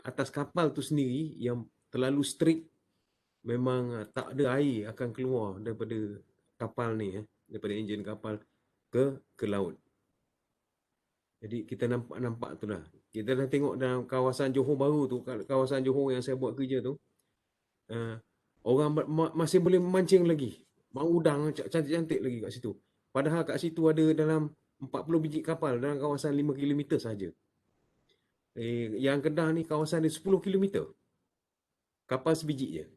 atas kapal tu sendiri yang terlalu strict, memang tak ada air akan keluar daripada kapal ni, daripada enjin kapal ke laut. Jadi kita nampak tu lah. Kita dah tengok dalam kawasan Johor baru tu, kawasan Johor yang saya buat kerja tu, orang masih boleh memancing lagi. Mau udang cantik-cantik lagi kat situ. Padahal kat situ ada dalam 40 biji kapal dalam kawasan 5 km saja. Yang Kedah ni kawasan dia 10 km. Kapal sebiji je.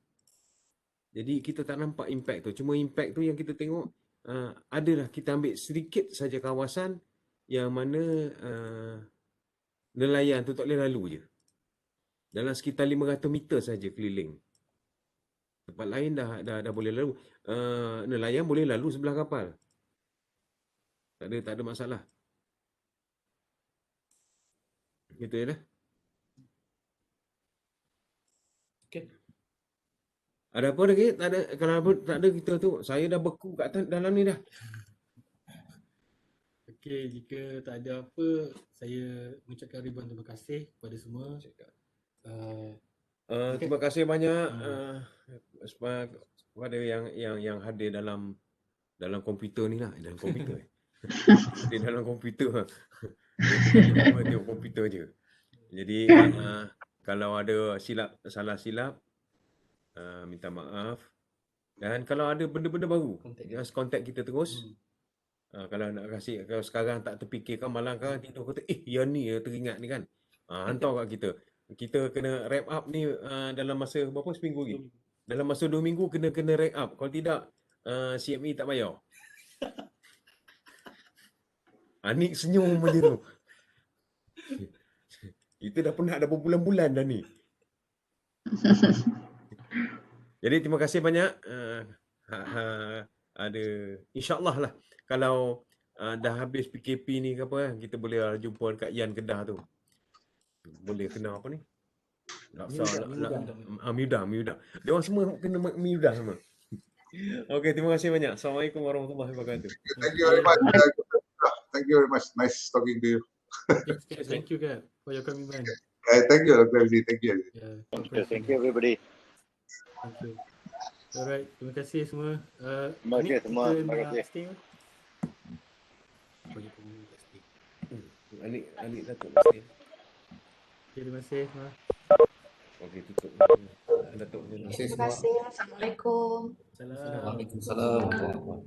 Jadi kita tak nampak impact tu. Cuma impact tu yang kita tengok, adalah kita ambil sedikit saja kawasan yang mana nelayan tu tak boleh lalu je. Dalam sekitar 500 meter saja keliling. Tempat lain dah boleh lalu. Nelayan boleh lalu sebelah kapal. Tak ada masalah. Gitu je lah. Okay. Ada apa lagi? Tak ada. Kalau tak ada kita tu, saya dah beku kat dalam ni dah. Okey, jika tak ada apa, saya mengucapkan ribuan terima kasih kepada semua. Terima kasih banyak kepada yang hadir dalam komputer ni lah. Dalam komputer. Hadir dalam komputer. Dia komputer je. Jadi kalau ada salah silap, minta maaf. Dan kalau ada benda-benda baru, just contact kita terus. Kalau nak kasih, kalau sekarang tak terfikirkan, malang kan tidur kata, yang ni teringat ni kan. Hantar kat kita. Kita kena wrap up ni dalam masa berapa, seminggu lagi? Dalam masa 2 minggu kena wrap up. Kalau tidak, CME tak bayar. Anik senyum je tu. Kita dah penat dah berbulan-bulan dah ni. Jadi terima kasih banyak. Ada insya-Allah lah, kalau dah habis PKP ni ke apa, kita boleh jumpa dekat Yan Kedah tu. Boleh kena apa ni? Miudah. Dia orang semua kena miudah semua. Okey, terima kasih banyak. Assalamualaikum warahmatullahi wabarakatuh. Thank you very much. Thank you very much. Nice talking to you. Thank you, Kak, for your commitment. Thank you, Dr. Azzi. Thank you. Thank you everybody. Thank you. Alright, terima kasih semua. Terima kasih semua. Terima kasih. Anik Datuk mesti. Terima kasih semua. Okey, tutup. Datuk. Terima kasih. Assalamualaikum. Waalaikumsalam.